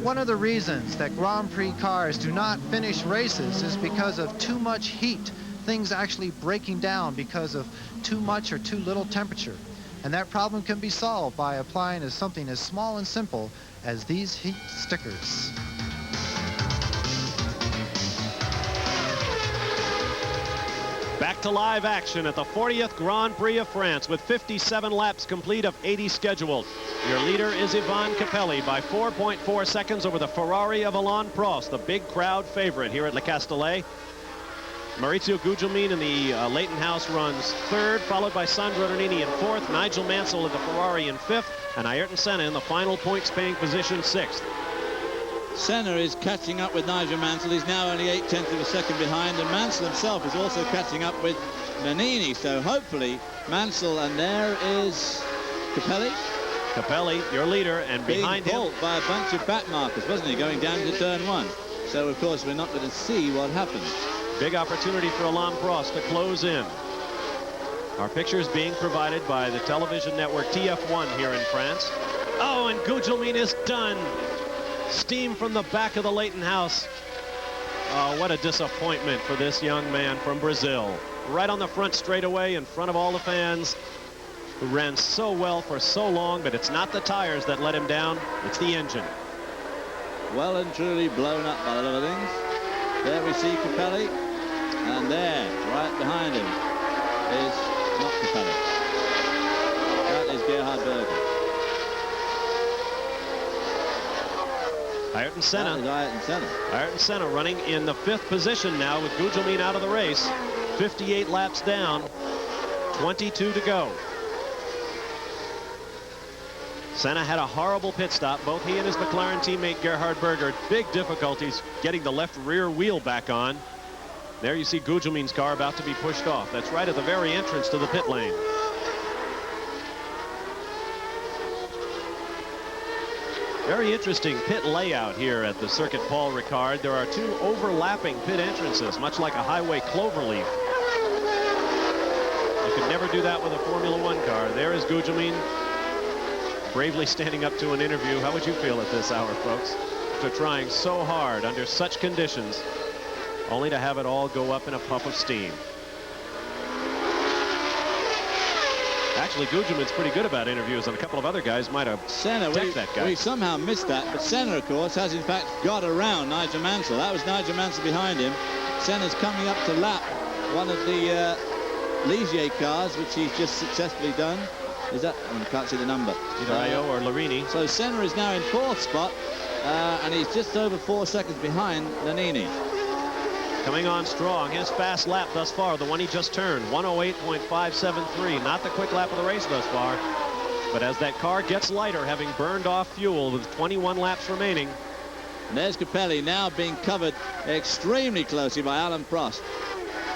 One of the reasons that Grand Prix cars do not finish races is because of too much heat, things actually breaking down because of too much or too little temperature. And that problem can be solved by applying something as small and simple as these heat stickers. Back to live action at the 40th Grand Prix of France with 57 laps complete of 80 scheduled. Your leader is Ivan Capelli by 4.4 seconds over the Ferrari of Alain Prost, the big crowd favorite here at Le Castellet. Maurizio Gugelmin in the Leighton House runs third, followed by Sandro Nannini in fourth, Nigel Mansell in the Ferrari in fifth, and Ayrton Senna in the final points-paying position sixth. Senna is catching up with Nigel Mansell. He's now only 0.8 of a second behind, and Mansell himself is also catching up with Nannini. So hopefully Mansell, and there is Capelli. Capelli, your leader, and behind him, being by a bunch of back markers, wasn't he, going down to turn one. So of course we're not going to see what happens. Big opportunity for Alain Prost to close in. Our pictures being provided by the television network TF1 here in France. Oh, and Gugelmin is done. Steam from the back of the Leighton House. Oh, what a disappointment for this young man from Brazil. Right on the front straightaway in front of all the fans, who ran so well for so long, but it's not the tires that let him down, it's the engine. Well and truly blown up by the look of things. There we see Capelli, and there, right behind him, is not Capelli. That is Gerhard Berger. Ayrton Senna. That is Ayrton Senna. Ayrton Senna running in the fifth position now with Gugelmin out of the race. 58 laps down, 22 to go. Senna had a horrible pit stop. Both he and his McLaren teammate Gerhard Berger, big difficulties getting the left rear wheel back on. There you see Gugelmin's car about to be pushed off. That's right at the very entrance to the pit lane. Very interesting pit layout here at the Circuit Paul Ricard. There are two overlapping pit entrances, much like a highway cloverleaf. You could never do that with a Formula One car. There is Gugelmin, bravely standing up to an interview. How would you feel at this hour, folks? After trying so hard under such conditions, only to have it all go up in a puff of steam. Actually, Gugelmin's pretty good about interviews, and a couple of other guys might have decked that guy. We somehow missed that, but Senna, of course, has in fact got around Nigel Mansell. That was Nigel Mansell behind him. Senna's coming up to lap one of the Ligier cars, which he's just successfully done. Is that? I can't see the number. Either Ayo or Larini. So Senna is now in fourth spot, and he's just over 4 seconds behind Nannini. Coming on strong, his fast lap thus far, the one he just turned, 108.573. Not the quick lap of the race thus far, but as that car gets lighter, having burned off fuel with 21 laps remaining. And there's Capelli now being covered extremely closely by Alain Prost.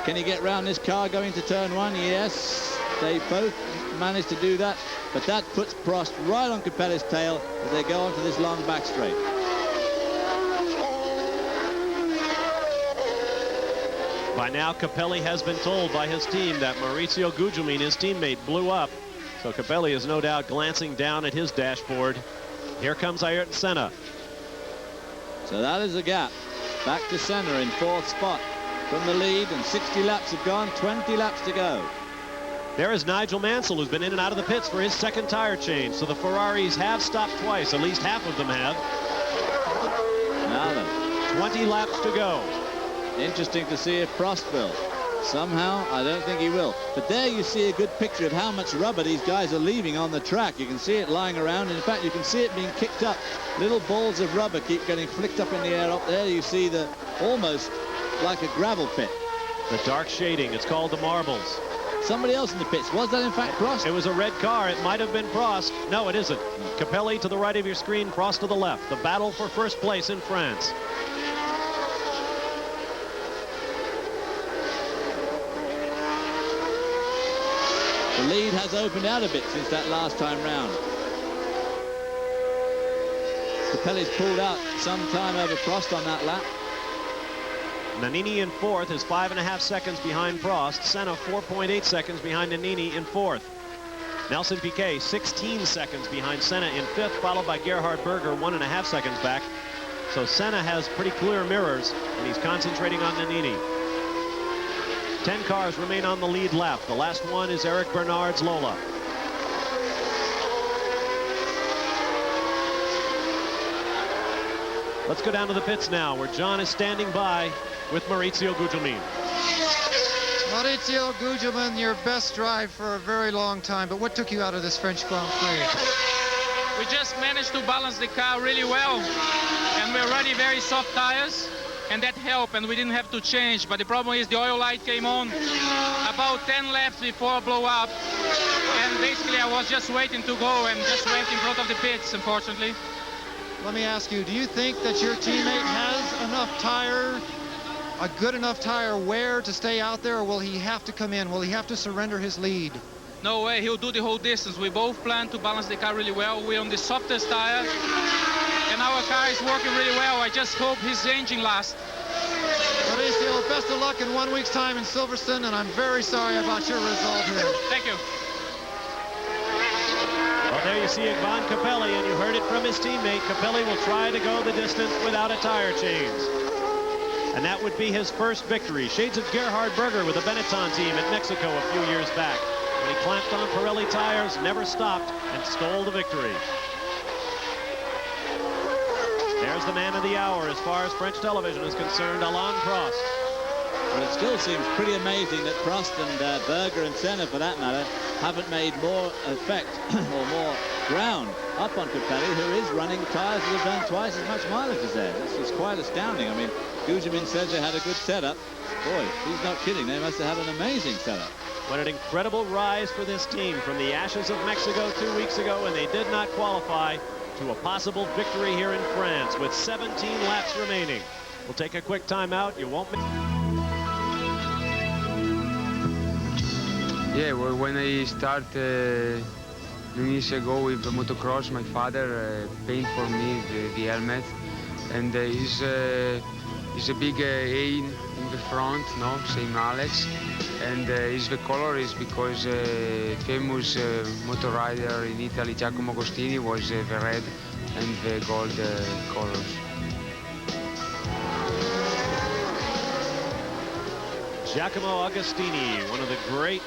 Can he get round this car going to turn one? Yes, they both managed to do that, but that puts Prost right on Capelli's tail as they go onto this long back straight. By now, Capelli has been told by his team that Maurizio Gugelmin, his teammate, blew up. So Capelli is no doubt glancing down at his dashboard. Here comes Ayrton Senna. So that is the gap. Back to Senna in fourth spot from the lead, and 60 laps have gone, 20 laps to go. There is Nigel Mansell, who's been in and out of the pits for his second tire change. So the Ferraris have stopped twice. At least half of them have. Now then, 20 laps to go. Interesting to see if Prost will. Somehow, I don't think he will. But there you see a good picture of how much rubber these guys are leaving on the track. You can see it lying around. And in fact, you can see it being kicked up. Little balls of rubber keep getting flicked up in the air. Up there you see the almost like a gravel pit. The dark shading. It's called the marbles. Somebody else in the pits. Was that in fact Prost? It was a red car. It might have been Prost. No, it isn't. Capelli to the right of your screen, Prost to the left. The battle for first place in France. The lead has opened out a bit since that last time round. Capelli's pulled out some time over Prost on that lap. Nannini in fourth is 5.5 seconds behind Prost. Senna 4.8 seconds behind Nannini in fourth. Nelson Piquet 16 seconds behind Senna in fifth, followed by Gerhard Berger 1.5 seconds back. So Senna has pretty clear mirrors, and he's concentrating on Nannini. 10 cars remain on the lead lap. The last one is Eric Bernard's Lola. Let's go down to the pits now, where John is standing by with Maurizio Gugelmin. Maurizio Gugelmin, your best drive for a very long time, but what took you out of this French Grand Prix? We just managed to balance the car really well, and we're running very soft tires, and that helped, and we didn't have to change. But the problem is the oil light came on about 10 laps before blow up, and basically I was just waiting to go and just went in front of the pits, unfortunately. Let me ask you, do you think that your teammate has enough tire, a good enough tire wear to stay out there, or will he have to come in? Will he have to surrender his lead? No way, he'll do the whole distance. We both plan to balance the car really well. We're on the softest tire, and our car is working really well. I just hope his engine lasts. Maurizio, best of luck in 1 week's time in Silverstone, and I'm very sorry about your result here. Thank you. Well, there you see Ivan Capelli, and you heard it from his teammate. Capelli will try to go the distance without a tire change. And that would be his first victory. Shades of Gerhard Berger with the Benetton team at Mexico a few years back, when he clamped on Pirelli tires, never stopped, and stole the victory. There's the man of the hour as far as French television is concerned, Alain Prost. But it still seems pretty amazing that Prost and Berger and Senna, for that matter, haven't made more effect or more ground up on Capelli, who is running tires that have done twice as much mileage as theirs. It's just quite astounding. I mean, Gugelmin says they had a good setup. Boy, he's not kidding. They must have had an amazing setup. What an incredible rise for this team from the ashes of Mexico 2 weeks ago, and they did not qualify to a possible victory here in France with 17 laps remaining. We'll take a quick timeout. You won't miss. Yeah, well, when I started years ago with motocross, my father painted for me the helmet, and he's a big A in the front, no, same Alex, and the color is because famous motor rider in Italy, Giacomo Agostini, was the red and the gold colors. Giacomo Agostini, one of the great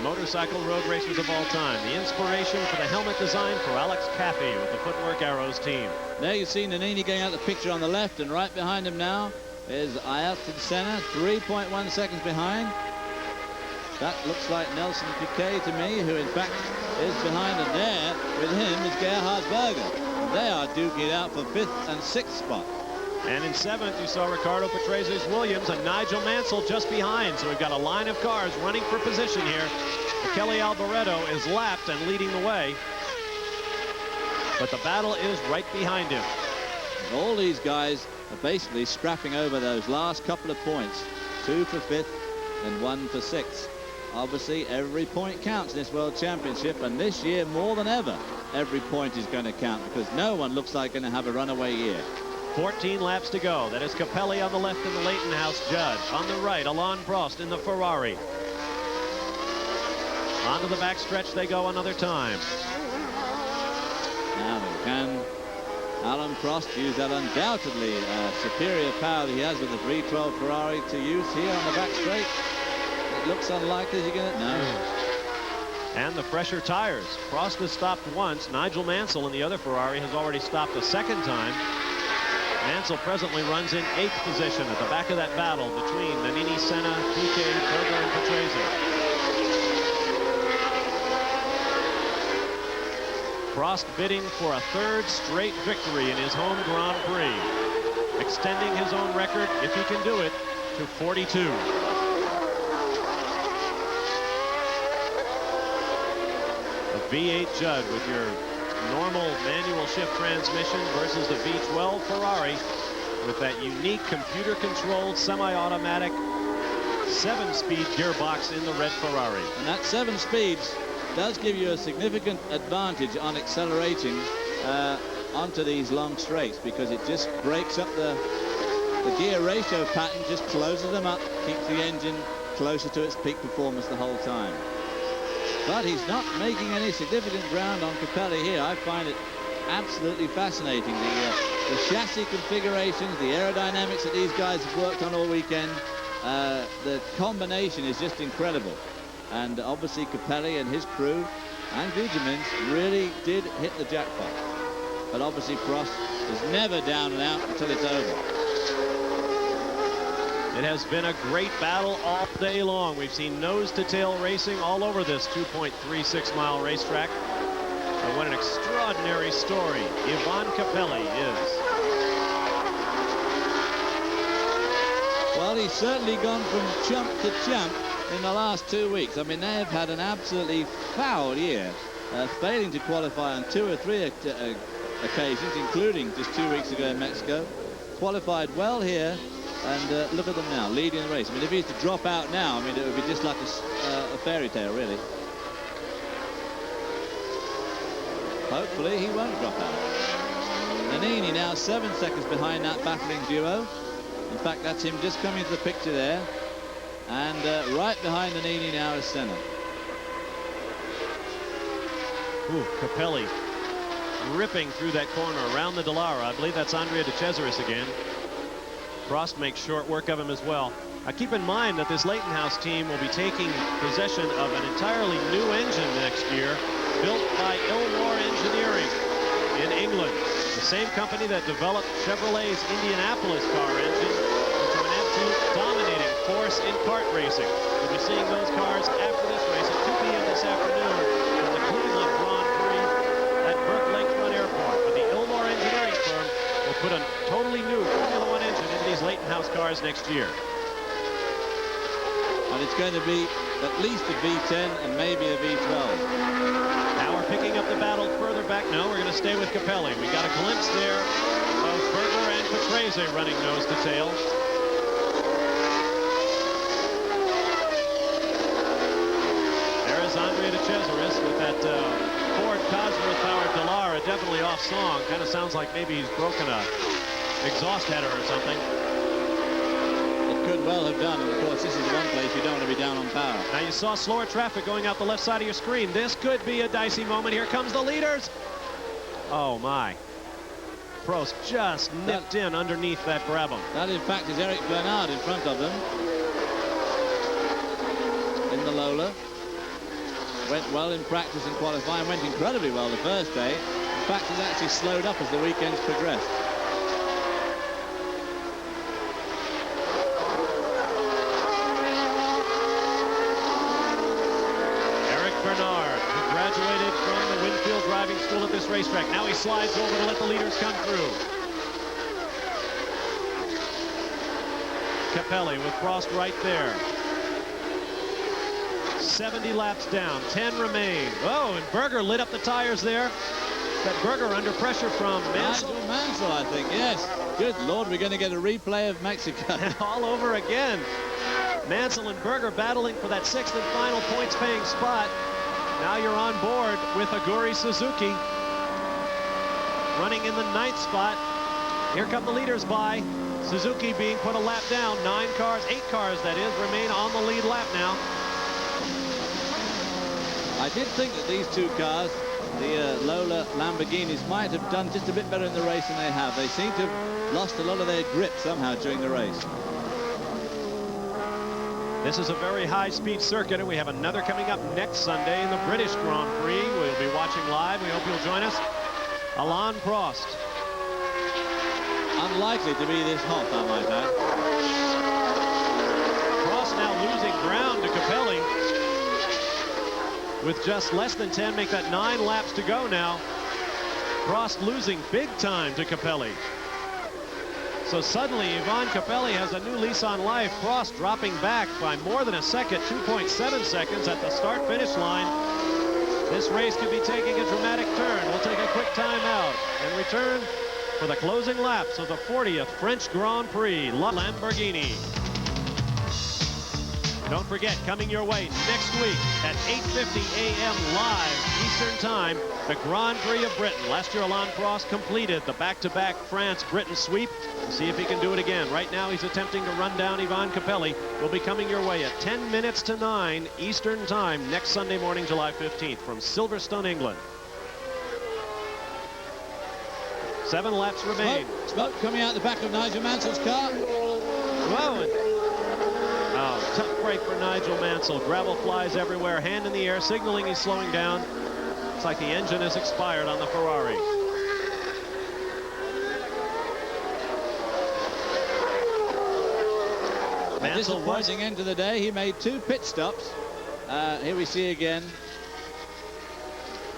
motorcycle road racers of all time. The inspiration for the helmet design for Alex Caffey with the Footwork Arrows team. There you see Nannini going out the picture on the left, and right behind him now is Ayrton Senna, 3.1 seconds behind. That looks like Nelson Piquet to me, who in fact is behind, and there with him is Gerhard Berger. They are duking it out for 5th and 6th spot. And in 7th, you saw Ricardo Patrese Williams and Nigel Mansell just behind. So we've got a line of cars running for position here. Kelly Alboreto is lapped and leading the way. But the battle is right behind him. All these guys are basically scrapping over those last couple of points. 2 for 5th and 1 for 6th. Obviously, every point counts in this World Championship, and this year more than ever, every point is going to count, because no one looks like going to have a runaway year. 14 laps to go. That is Capelli on the left in the Leighton House Judge. On the right, Alain Prost in the Ferrari. Onto the backstretch they go another time. Now, can Alain Prost use that undoubtedly superior power that he has with the 312 Ferrari to use here on the back straight? It looks unlikely. Is he going to? No. And the fresher tires. Prost has stopped once. Nigel Mansell in the other Ferrari has already stopped a second time. Mansell presently runs in 8th position at the back of that battle between Nannini, Senna, Piquet, Berger, and Patrese. Prost bidding for a 3rd straight victory in his home Grand Prix, extending his own record, if he can do it, to 42. A V8 Judd with your normal manual shift transmission versus the V12 Ferrari with that unique computer-controlled semi-automatic 7-speed gearbox in the red Ferrari. And that 7 speeds does give you a significant advantage on accelerating onto these long straights, because it just breaks up the gear ratio pattern, just closes them up, keeps the engine closer to its peak performance the whole time. But he's not making any significant ground on Capelli here. I find it absolutely fascinating. The chassis configurations, the aerodynamics that these guys have worked on all weekend, the combination is just incredible. And obviously Capelli and his crew and Gugelmin really did hit the jackpot. But obviously Prost is never down and out until it's over. It has been a great battle all day long. We've seen nose-to-tail racing all over this 2.36-mile racetrack. And what an extraordinary story Ivan Capelli is. Well, he's certainly gone from chump to champ in the last 2 weeks. I mean, they have had an absolutely foul year, failing to qualify on 2 or 3 occasions, including just 2 weeks ago in Mexico. Qualified well here. And look at them now, leading the race. I mean, if he's to drop out now, I mean, it would be just like a fairy tale, really. Hopefully, he won't drop out. Nannini now 7 seconds behind that battling duo. In fact, that's him just coming to the picture there. And right behind Nannini now is Senna. Ooh, Capelli ripping through that corner around the Dallara. I believe that's Andrea De Cesaris again. Prost makes short work of him as well. Keep in mind that this Leighton House team will be taking possession of an entirely new engine next year, built by Ilmor Engineering in England, the same company that developed Chevrolet's Indianapolis car engine into an absolute dominating force in kart racing. We'll be seeing those cars after this race at 2 p.m. this afternoon at the Cleveland Grand Prix at Burke Lakefront Airport. But the Ilmor Engineering firm will put a totally new Formula One engine into these Leighton House cars next year. And it's going to be at least a V10 and maybe a V12. Now we're picking up the battle further back. No, we're going to stay with Capelli. We got a glimpse there of Berger and Patrese running nose to tail. There is Andrea De Cesaris with that Ford Cosworth-powered Dallara, definitely off song. Kind of sounds like maybe he's broken a exhaust header or something. Could well have done, and of course this is one place you don't want to be down on power. Now you saw slower traffic going out the left side of your screen. This could be a dicey moment. Here comes the leaders. Oh my. Prost just nipped in underneath that Brabham. That in fact is Eric Bernard in front of them in the Lola. Went well in practice and qualifying, went incredibly well the first day. In fact, it's actually slowed up as the weekend's progressed. Graduated from the Winfield driving school at this racetrack. Now he slides over to let the leaders come through. Capelli with Prost right there. 70 laps down, 10 remain. Oh, and Berger lit up the tires there. That Berger under pressure from Mansell. Mansell, I think, yes. Good Lord, we're going to get a replay of Mexico. All over again. Mansell and Berger battling for that 6th and final points-paying spot. Now you're on board with Aguri Suzuki running in the 9th spot. Here come the leaders by. Suzuki being put a lap down. 8 cars that is, remain on the lead lap now. I did think that these two cars, the Lola Lamborghinis, might have done just a bit better in the race than they have. They seem to have lost a lot of their grip somehow during the race. This is a very high-speed circuit, and we have another coming up next Sunday in the British Grand Prix. We'll be watching live. We hope you'll join us. Alain Prost. Unlikely to be this hot, I might add. Prost now losing ground to Capelli. With just less than 10, make that 9 laps to go now. Prost losing big time to Capelli. So suddenly, Ivan Capelli has a new lease on life. Prost dropping back by more than a second, 2.7 seconds at the start-finish line. This race could be taking a dramatic turn. We'll take a quick timeout and return for the closing laps of the 40th French Grand Prix. Lamborghini. Don't forget, coming your way next week at 8:50 a.m. live Eastern Time, the Grand Prix of Britain. Last year, Alain Prost completed the back-to-back France-Britain sweep. We'll see if he can do it again. Right now, he's attempting to run down Ivan Capelli. Will be coming your way at 10 minutes to 9 Eastern Time next Sunday morning, July 15th, from Silverstone, England. 7 laps remain. Smoke coming out the back of Nigel Mansell's car. Whoa. Oh, tough break for Nigel Mansell. Gravel flies everywhere, hand in the air, signaling he's slowing down. It's like the engine has expired on the Ferrari. A disappointing end to the day. He made 2 pit stops. Here we see again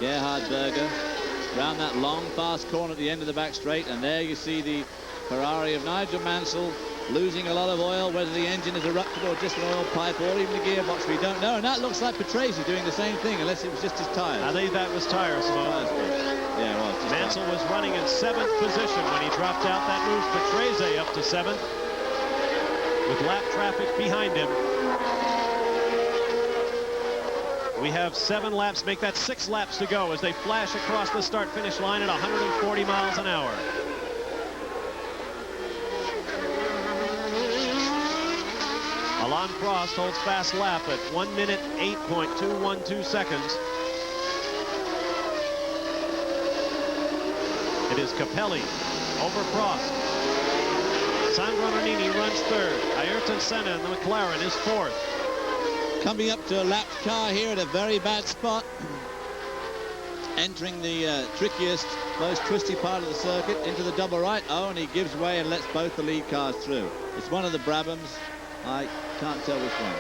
Gerhard Berger round that long, fast corner at the end of the back straight, and there you see the Ferrari of Nigel Mansell losing a lot of oil, whether the engine is erupted or just an oil pipe or even the gearbox, we don't know. And that looks like Patrese doing the same thing, unless it was just his tires. I think that was tires, Simone. Yeah, it was. Mansell was running in 7th position when he dropped out. That moves Patrese up to 7th with lap traffic behind him. We have 7 laps, make that 6 laps to go as they flash across the start-finish line at 140 miles an hour. Alain Prost holds fast lap at 1 minute 8.212 seconds. It is Capelli over Prost. Sandro Nannini runs 3rd. Ayrton Senna in the McLaren is 4th. Coming up to a lapped car here at a very bad spot. Entering the trickiest, most twisty part of the circuit into the double right. Oh, and he gives way and lets both the lead cars through. It's one of the Brabhams. I can't tell which one.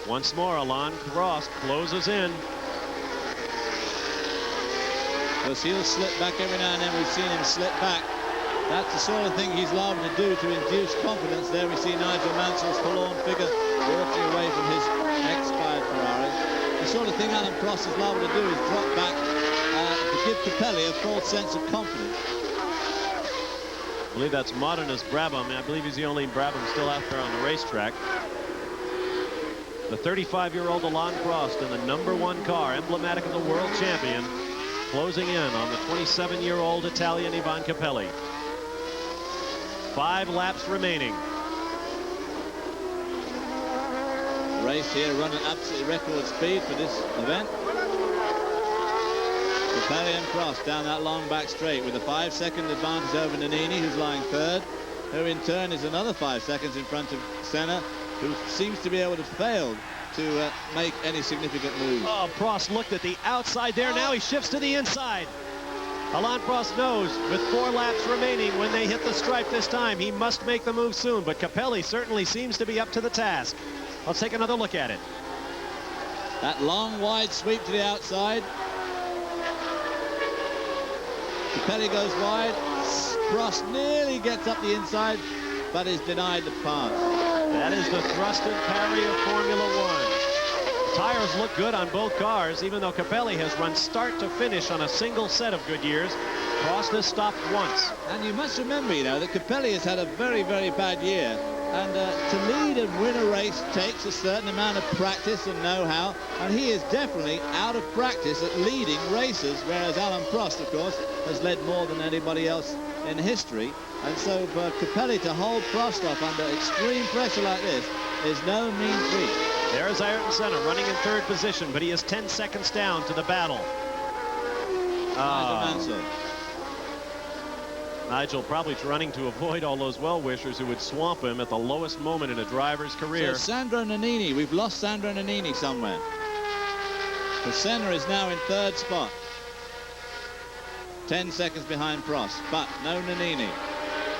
Once more, Alain Prost closes in. Because he'll slip back every now and then. We've seen him slip back. That's the sort of thing he's liable to do to induce confidence. There we see Nigel Mansell's forlorn figure walking away from his expired Ferrari. The sort of thing Alain Prost is liable to do is drop back to give Capelli a false sense of confidence. I believe that's Modernist Brabham. I believe he's the only Brabham still out there on the racetrack. The 35-year-old Alain Prost in the #1 car, emblematic of the world champion, closing in on the 27-year-old Italian Ivan Capelli. 5 laps remaining. The race here running absolutely record speed for this event. Capelli and Prost down that long back straight with a 5-second advantage over Nannini, who's lying 3rd, who in turn is another 5 seconds in front of Senna, who seems to be able to fail to make any significant move. Oh, Prost looked at the outside there. Now he shifts to the inside. Alain Prost knows with 4 laps remaining, when they hit the stripe this time, he must make the move soon. But Capelli certainly seems to be up to the task. Let's take another look at it. That long, wide sweep to the outside. Capelli goes wide. Prost nearly gets up the inside, but is denied the pass. That is the thrust and parry of Formula One. The tires look good on both cars, even though Capelli has run start to finish on a single set of Goodyears. Prost has stopped once. And you must remember, you know, that Capelli has had a very, very bad year. And to lead and win a race takes a certain amount of practice and know-how. And he is definitely out of practice at leading races, whereas Alain Prost, of course, has led more than anybody else in history. And so for Capelli to hold Prost off under extreme pressure like this is no mean feat. There's Ayrton Senna running in 3rd position, but he is 10 seconds down to the battle. Nigel probably running to avoid all those well-wishers who would swamp him at the lowest moment in a driver's career. So Sandro Nannini, we've lost Sandro Nannini somewhere. So Senna is now in 3rd spot. 10 seconds behind Prost, but no Nannini.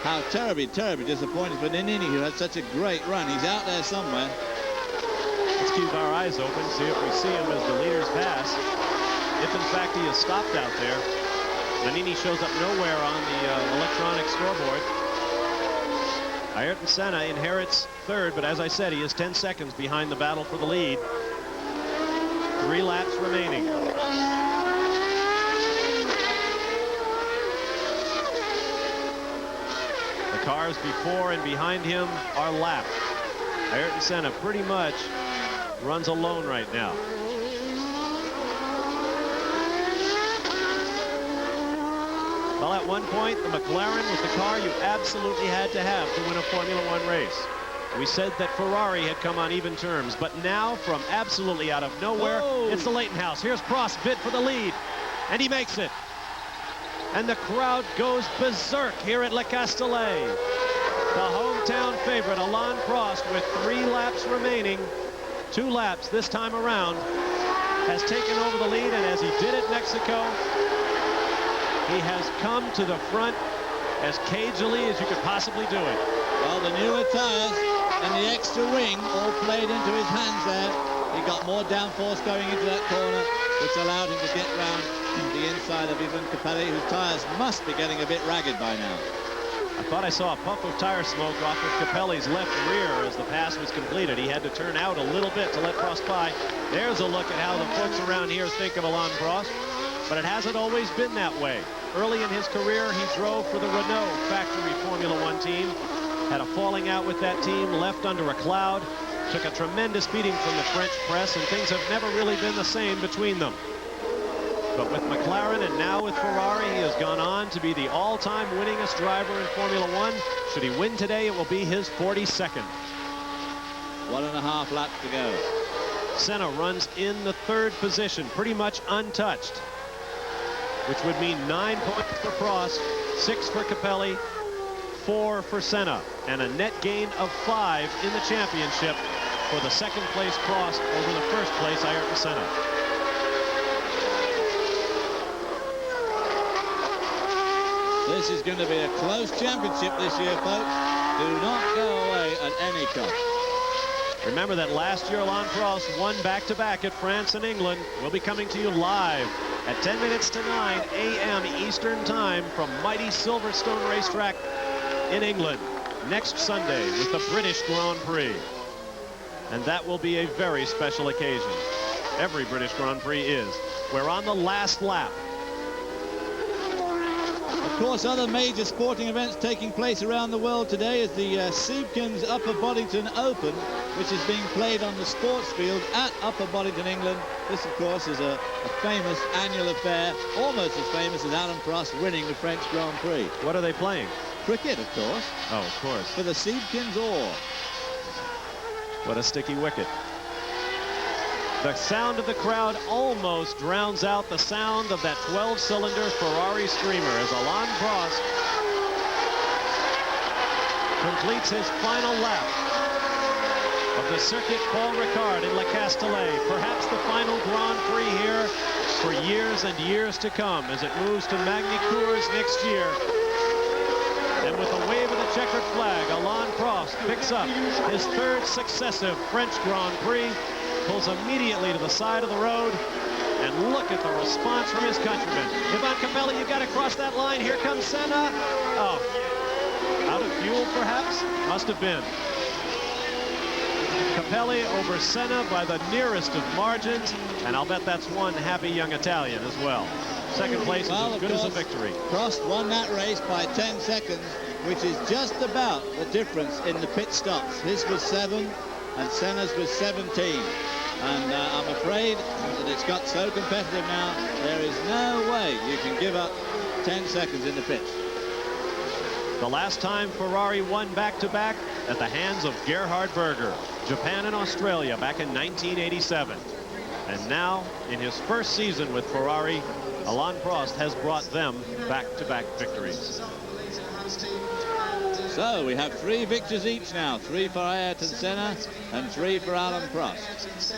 How terribly, terribly disappointed for Nannini, who had such a great run. He's out there somewhere. Let's keep our eyes open, see if we see him as the leaders pass. If in fact he is stopped out there, Nannini shows up nowhere on the electronic scoreboard. Ayrton Senna inherits 3rd, but as I said, he is 10 seconds behind the battle for the lead. 3 laps remaining. The cars before and behind him are lapped. Ayrton Senna pretty much runs alone right now. Well, at one point, the McLaren was the car you absolutely had to have to win a Formula One race. We said that Ferrari had come on even terms, but now, from absolutely out of nowhere, it's the Leighton House. Here's Prost, bid for the lead, and he makes it. And the crowd goes berserk here at Le Castellet. The hometown favorite, Alain Prost, with 3 laps remaining, 2 laps this time around, has taken over the lead, and as he did at Mexico, he has come to the front as cagily as you could possibly do it. Well, the newer tires and the extra wing all played into his hands there. He got more downforce going into that corner, which allowed him to get round the inside of even Capelli, whose tires must be getting a bit ragged by now. I thought I saw a puff of tire smoke off of Capelli's left rear as the pass was completed. He had to turn out a little bit to let Prost by. There's a look at how the folks around here think of Alain Prost. But it hasn't always been that way. Early in his career, he drove for the Renault factory Formula One team. Had a falling out with that team, left under a cloud, took a tremendous beating from the French press, and things have never really been the same between them. But with McLaren and now with Ferrari, he has gone on to be the all-time winningest driver in Formula One. Should he win today, it will be his 42nd. 1.5 laps to go. Senna runs in the 3rd position, pretty much untouched, which would mean 9 points for Prost, 6 for Capelli, 4 for Senna, and a net gain of 5 in the championship for the 2nd place Prost over the 1st place Ayrton Senna. This is going to be a close championship this year, folks. Do not go away at any cost. Remember that last year Alain Prost won back-to-back at France and England. We'll be coming to you live at 10 minutes to 9 a.m. Eastern Time from mighty Silverstone Racetrack in England next Sunday with the British Grand Prix. And that will be a very special occasion. Every British Grand Prix is. We're on the last lap. Of course, other major sporting events taking place around the world today is the Siebkens Upper Boddington Open, which is being played on the sports field at Upper Boddington, England. This, of course, is a famous annual affair, almost as famous as Alain Prost winning the French Grand Prix. What are they playing? Cricket, of course. Oh, of course. For the Siebkens Oar. What a sticky wicket. The sound of the crowd almost drowns out the sound of that 12-cylinder Ferrari Streamer as Alain Prost completes his final lap of the Circuit Paul Ricard in Le Castellet. Perhaps the final Grand Prix here for years and years to come as it moves to Magny-Cours next year. And with a wave of the checkered flag, Alain Prost picks up his 3rd successive French Grand Prix, pulls immediately to the side of the road, and look at the response from his countrymen. Ivan Capelli, you've got to cross that line. Here comes Senna. Oh, out of fuel, perhaps? Must have been. Capelli over Senna by the nearest of margins, and I'll bet that's one happy young Italian as well. 2nd place is as good as a victory. Prost won that race by 10 seconds, which is just about the difference in the pit stops. His was 7, and Senna's was 17. And I'm afraid that it's got so competitive now, there is no way you can give up 10 seconds in the pits. The last time Ferrari won back-to-back at the hands of Gerhard Berger, Japan and Australia back in 1987. And now, in his 1st season with Ferrari, Alain Prost has brought them back-to-back victories. So we have 3 victories each now, 3 for Ayrton Senna and 3 for Alain Prost.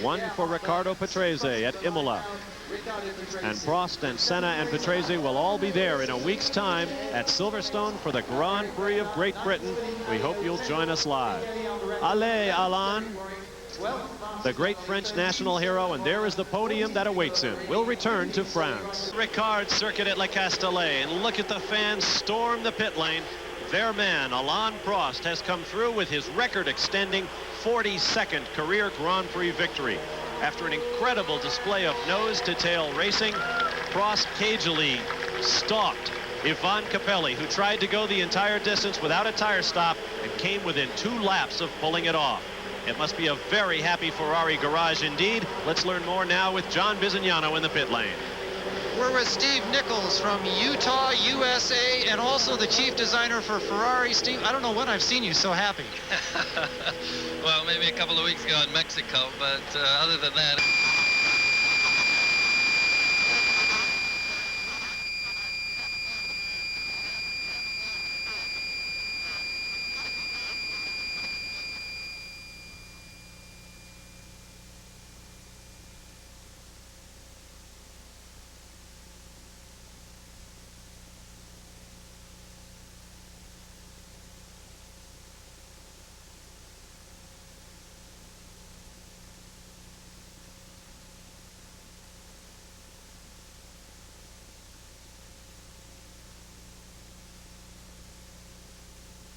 1 for Riccardo Patrese at Imola. And Prost and Senna and Patrese will all be there in a week's time at Silverstone for the Grand Prix of Great Britain. We hope you'll join us live. Allez, Alain, the great French national hero, and there is the podium that awaits him. We'll return to France. Ricard circuit at Le Castellet, and look at the fans storm the pit lane. Their man, Alain Prost, has come through with his record-extending 42nd career Grand Prix victory. After an incredible display of nose-to-tail racing, Prost cagily stalked Ivan Capelli, who tried to go the entire distance without a tire stop and came within 2 laps of pulling it off. It must be a very happy Ferrari garage indeed. Let's learn more now with John Bizignano in the pit lane. We're with Steve Nichols from Utah, USA, and also the chief designer for Ferrari. Steve, I don't know when I've seen you so happy. Well, maybe a couple of weeks ago in Mexico, but other than that...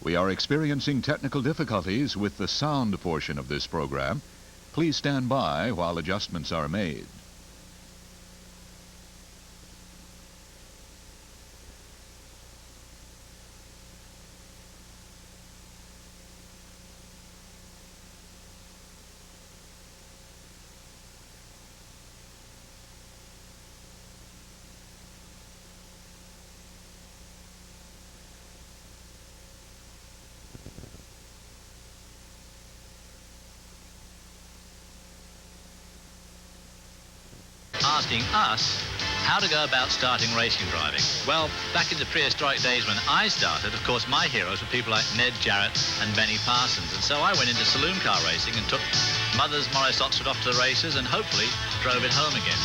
We are experiencing technical difficulties with the sound portion of this program. Please stand by while adjustments are made. Asking us how to go about starting racing driving. Well, back in the prehistoric days when I started, of course, my heroes were people like Ned Jarrett and Benny Parsons. And so I went into saloon car racing and took Mother's Morris Oxford off to the races and hopefully drove it home again.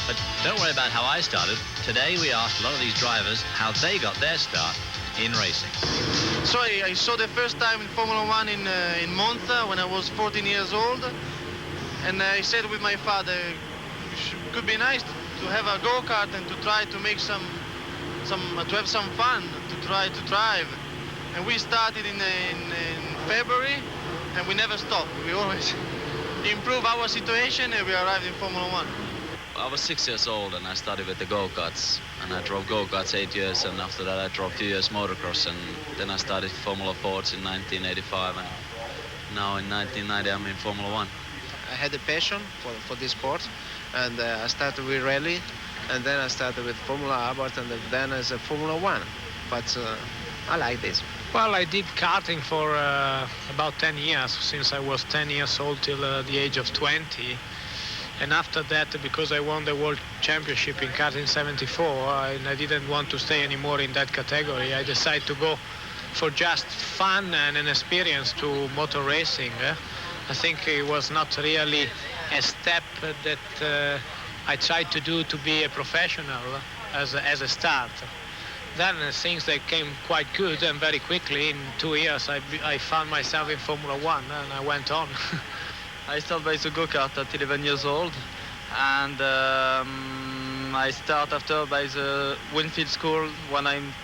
But don't worry about how I started. Today we asked a lot of these drivers how they got their start in racing. So I saw the first time in Formula One in Monza when I was 14 years old. And I said with my father, could be nice to have a go-kart and to try to make to have some fun, to try to drive. And we started in February, and we never stopped. We always improve our situation, and we arrived in Formula One. I was 6 years old, and I started with the go-karts. And I drove go-karts 8 years, and after that I drove 2 years motocross. And then I started Formula Fords in 1985, and now in 1990 I'm in Formula One. I had a passion for this sport, and I started with rally, and then I started with Formula Abarth, and then as a Formula One. But I like this. Well, I did karting for about 10 years, since I was 10 years old till the age of 20. And after that, because I won the World Championship in karting 74, and I didn't want to stay anymore in that category, I decided to go for just fun and an experience to motor racing. I think it was not really a step that I tried to do to be a professional as a start. Then things they came quite good, and very quickly in 2 years I found myself in Formula One, and I went on. I started by the go-kart at 11 years old, and I start after by the Winfield School when I'm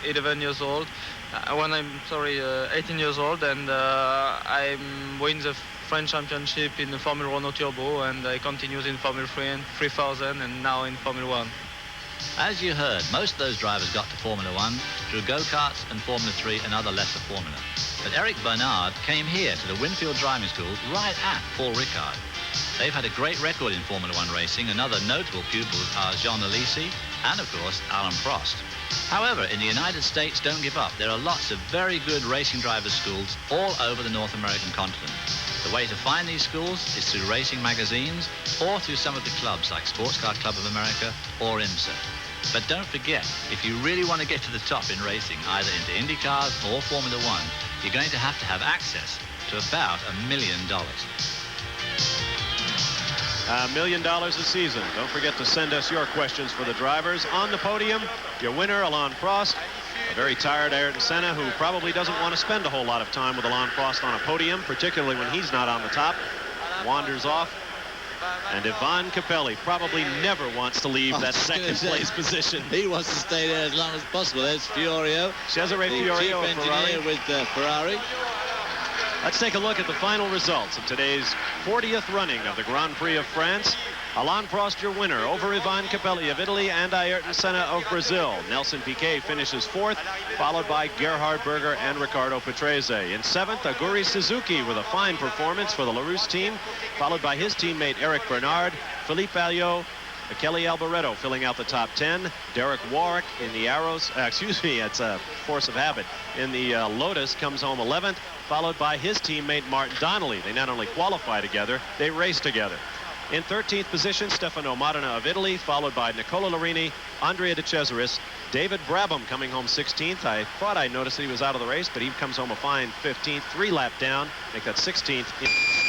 11 years old. 18 years old, and I win the French Championship in the Formula Renault Turbo, and I continued in Formula 3 and 3000, and now in Formula 1. As you heard, most of those drivers got to Formula One through go-karts and Formula 3 and other lesser formula. But Eric Bernard came here to the Winfield Driving School right at Paul Ricard. They've had a great record in Formula One racing, and other notable pupils are Jean Alesi and, of course, Alan Prost. However, in the United States, don't give up. There are lots of very good racing drivers' schools all over the North American continent. The way to find these schools is through racing magazines or through some of the clubs like Sports Car Club of America or IMSA. But don't forget, if you really want to get to the top in racing, either into Indy cars or Formula One, you're going to have access to about $1 million. $1 million a season. Don't forget to send us your questions for the drivers. On the podium, your winner, Alain Prost. A very tired Ayrton Senna, who probably doesn't want to spend a whole lot of time with Alain Prost on a podium, particularly when he's not on the top. Wanders off. And Ivan Capelli probably never wants to leave that second place position. He wants to stay there as long as possible. There's Fiorio. Cesare the Fiorio, chief engineer with Ferrari. Let's take a look at the final results of today's 40th running of the Grand Prix of France. Alain Prost, your winner, over Ivan Capelli of Italy and Ayrton Senna of Brazil. Nelson Piquet finishes 4th, followed by Gerhard Berger and Ricardo Patrese. In 7th, Aguri Suzuki with a fine performance for the LaRousse team, followed by his teammate Eric Bernard, Philippe Alliot, Kelly Alboreto filling out the top 10. Derek Warwick in the Arrows, it's a force of habit. In the Lotus comes home 11th, followed by his teammate Martin Donnelly. They not only qualify together, they race together. In 13th position, Stefano Modena of Italy, followed by Nicola Larini, Andrea De Cesaris, David Brabham coming home 16th. I thought I noticed that he was out of the race, but he comes home a fine 15th, 3 lap down, make that 16th.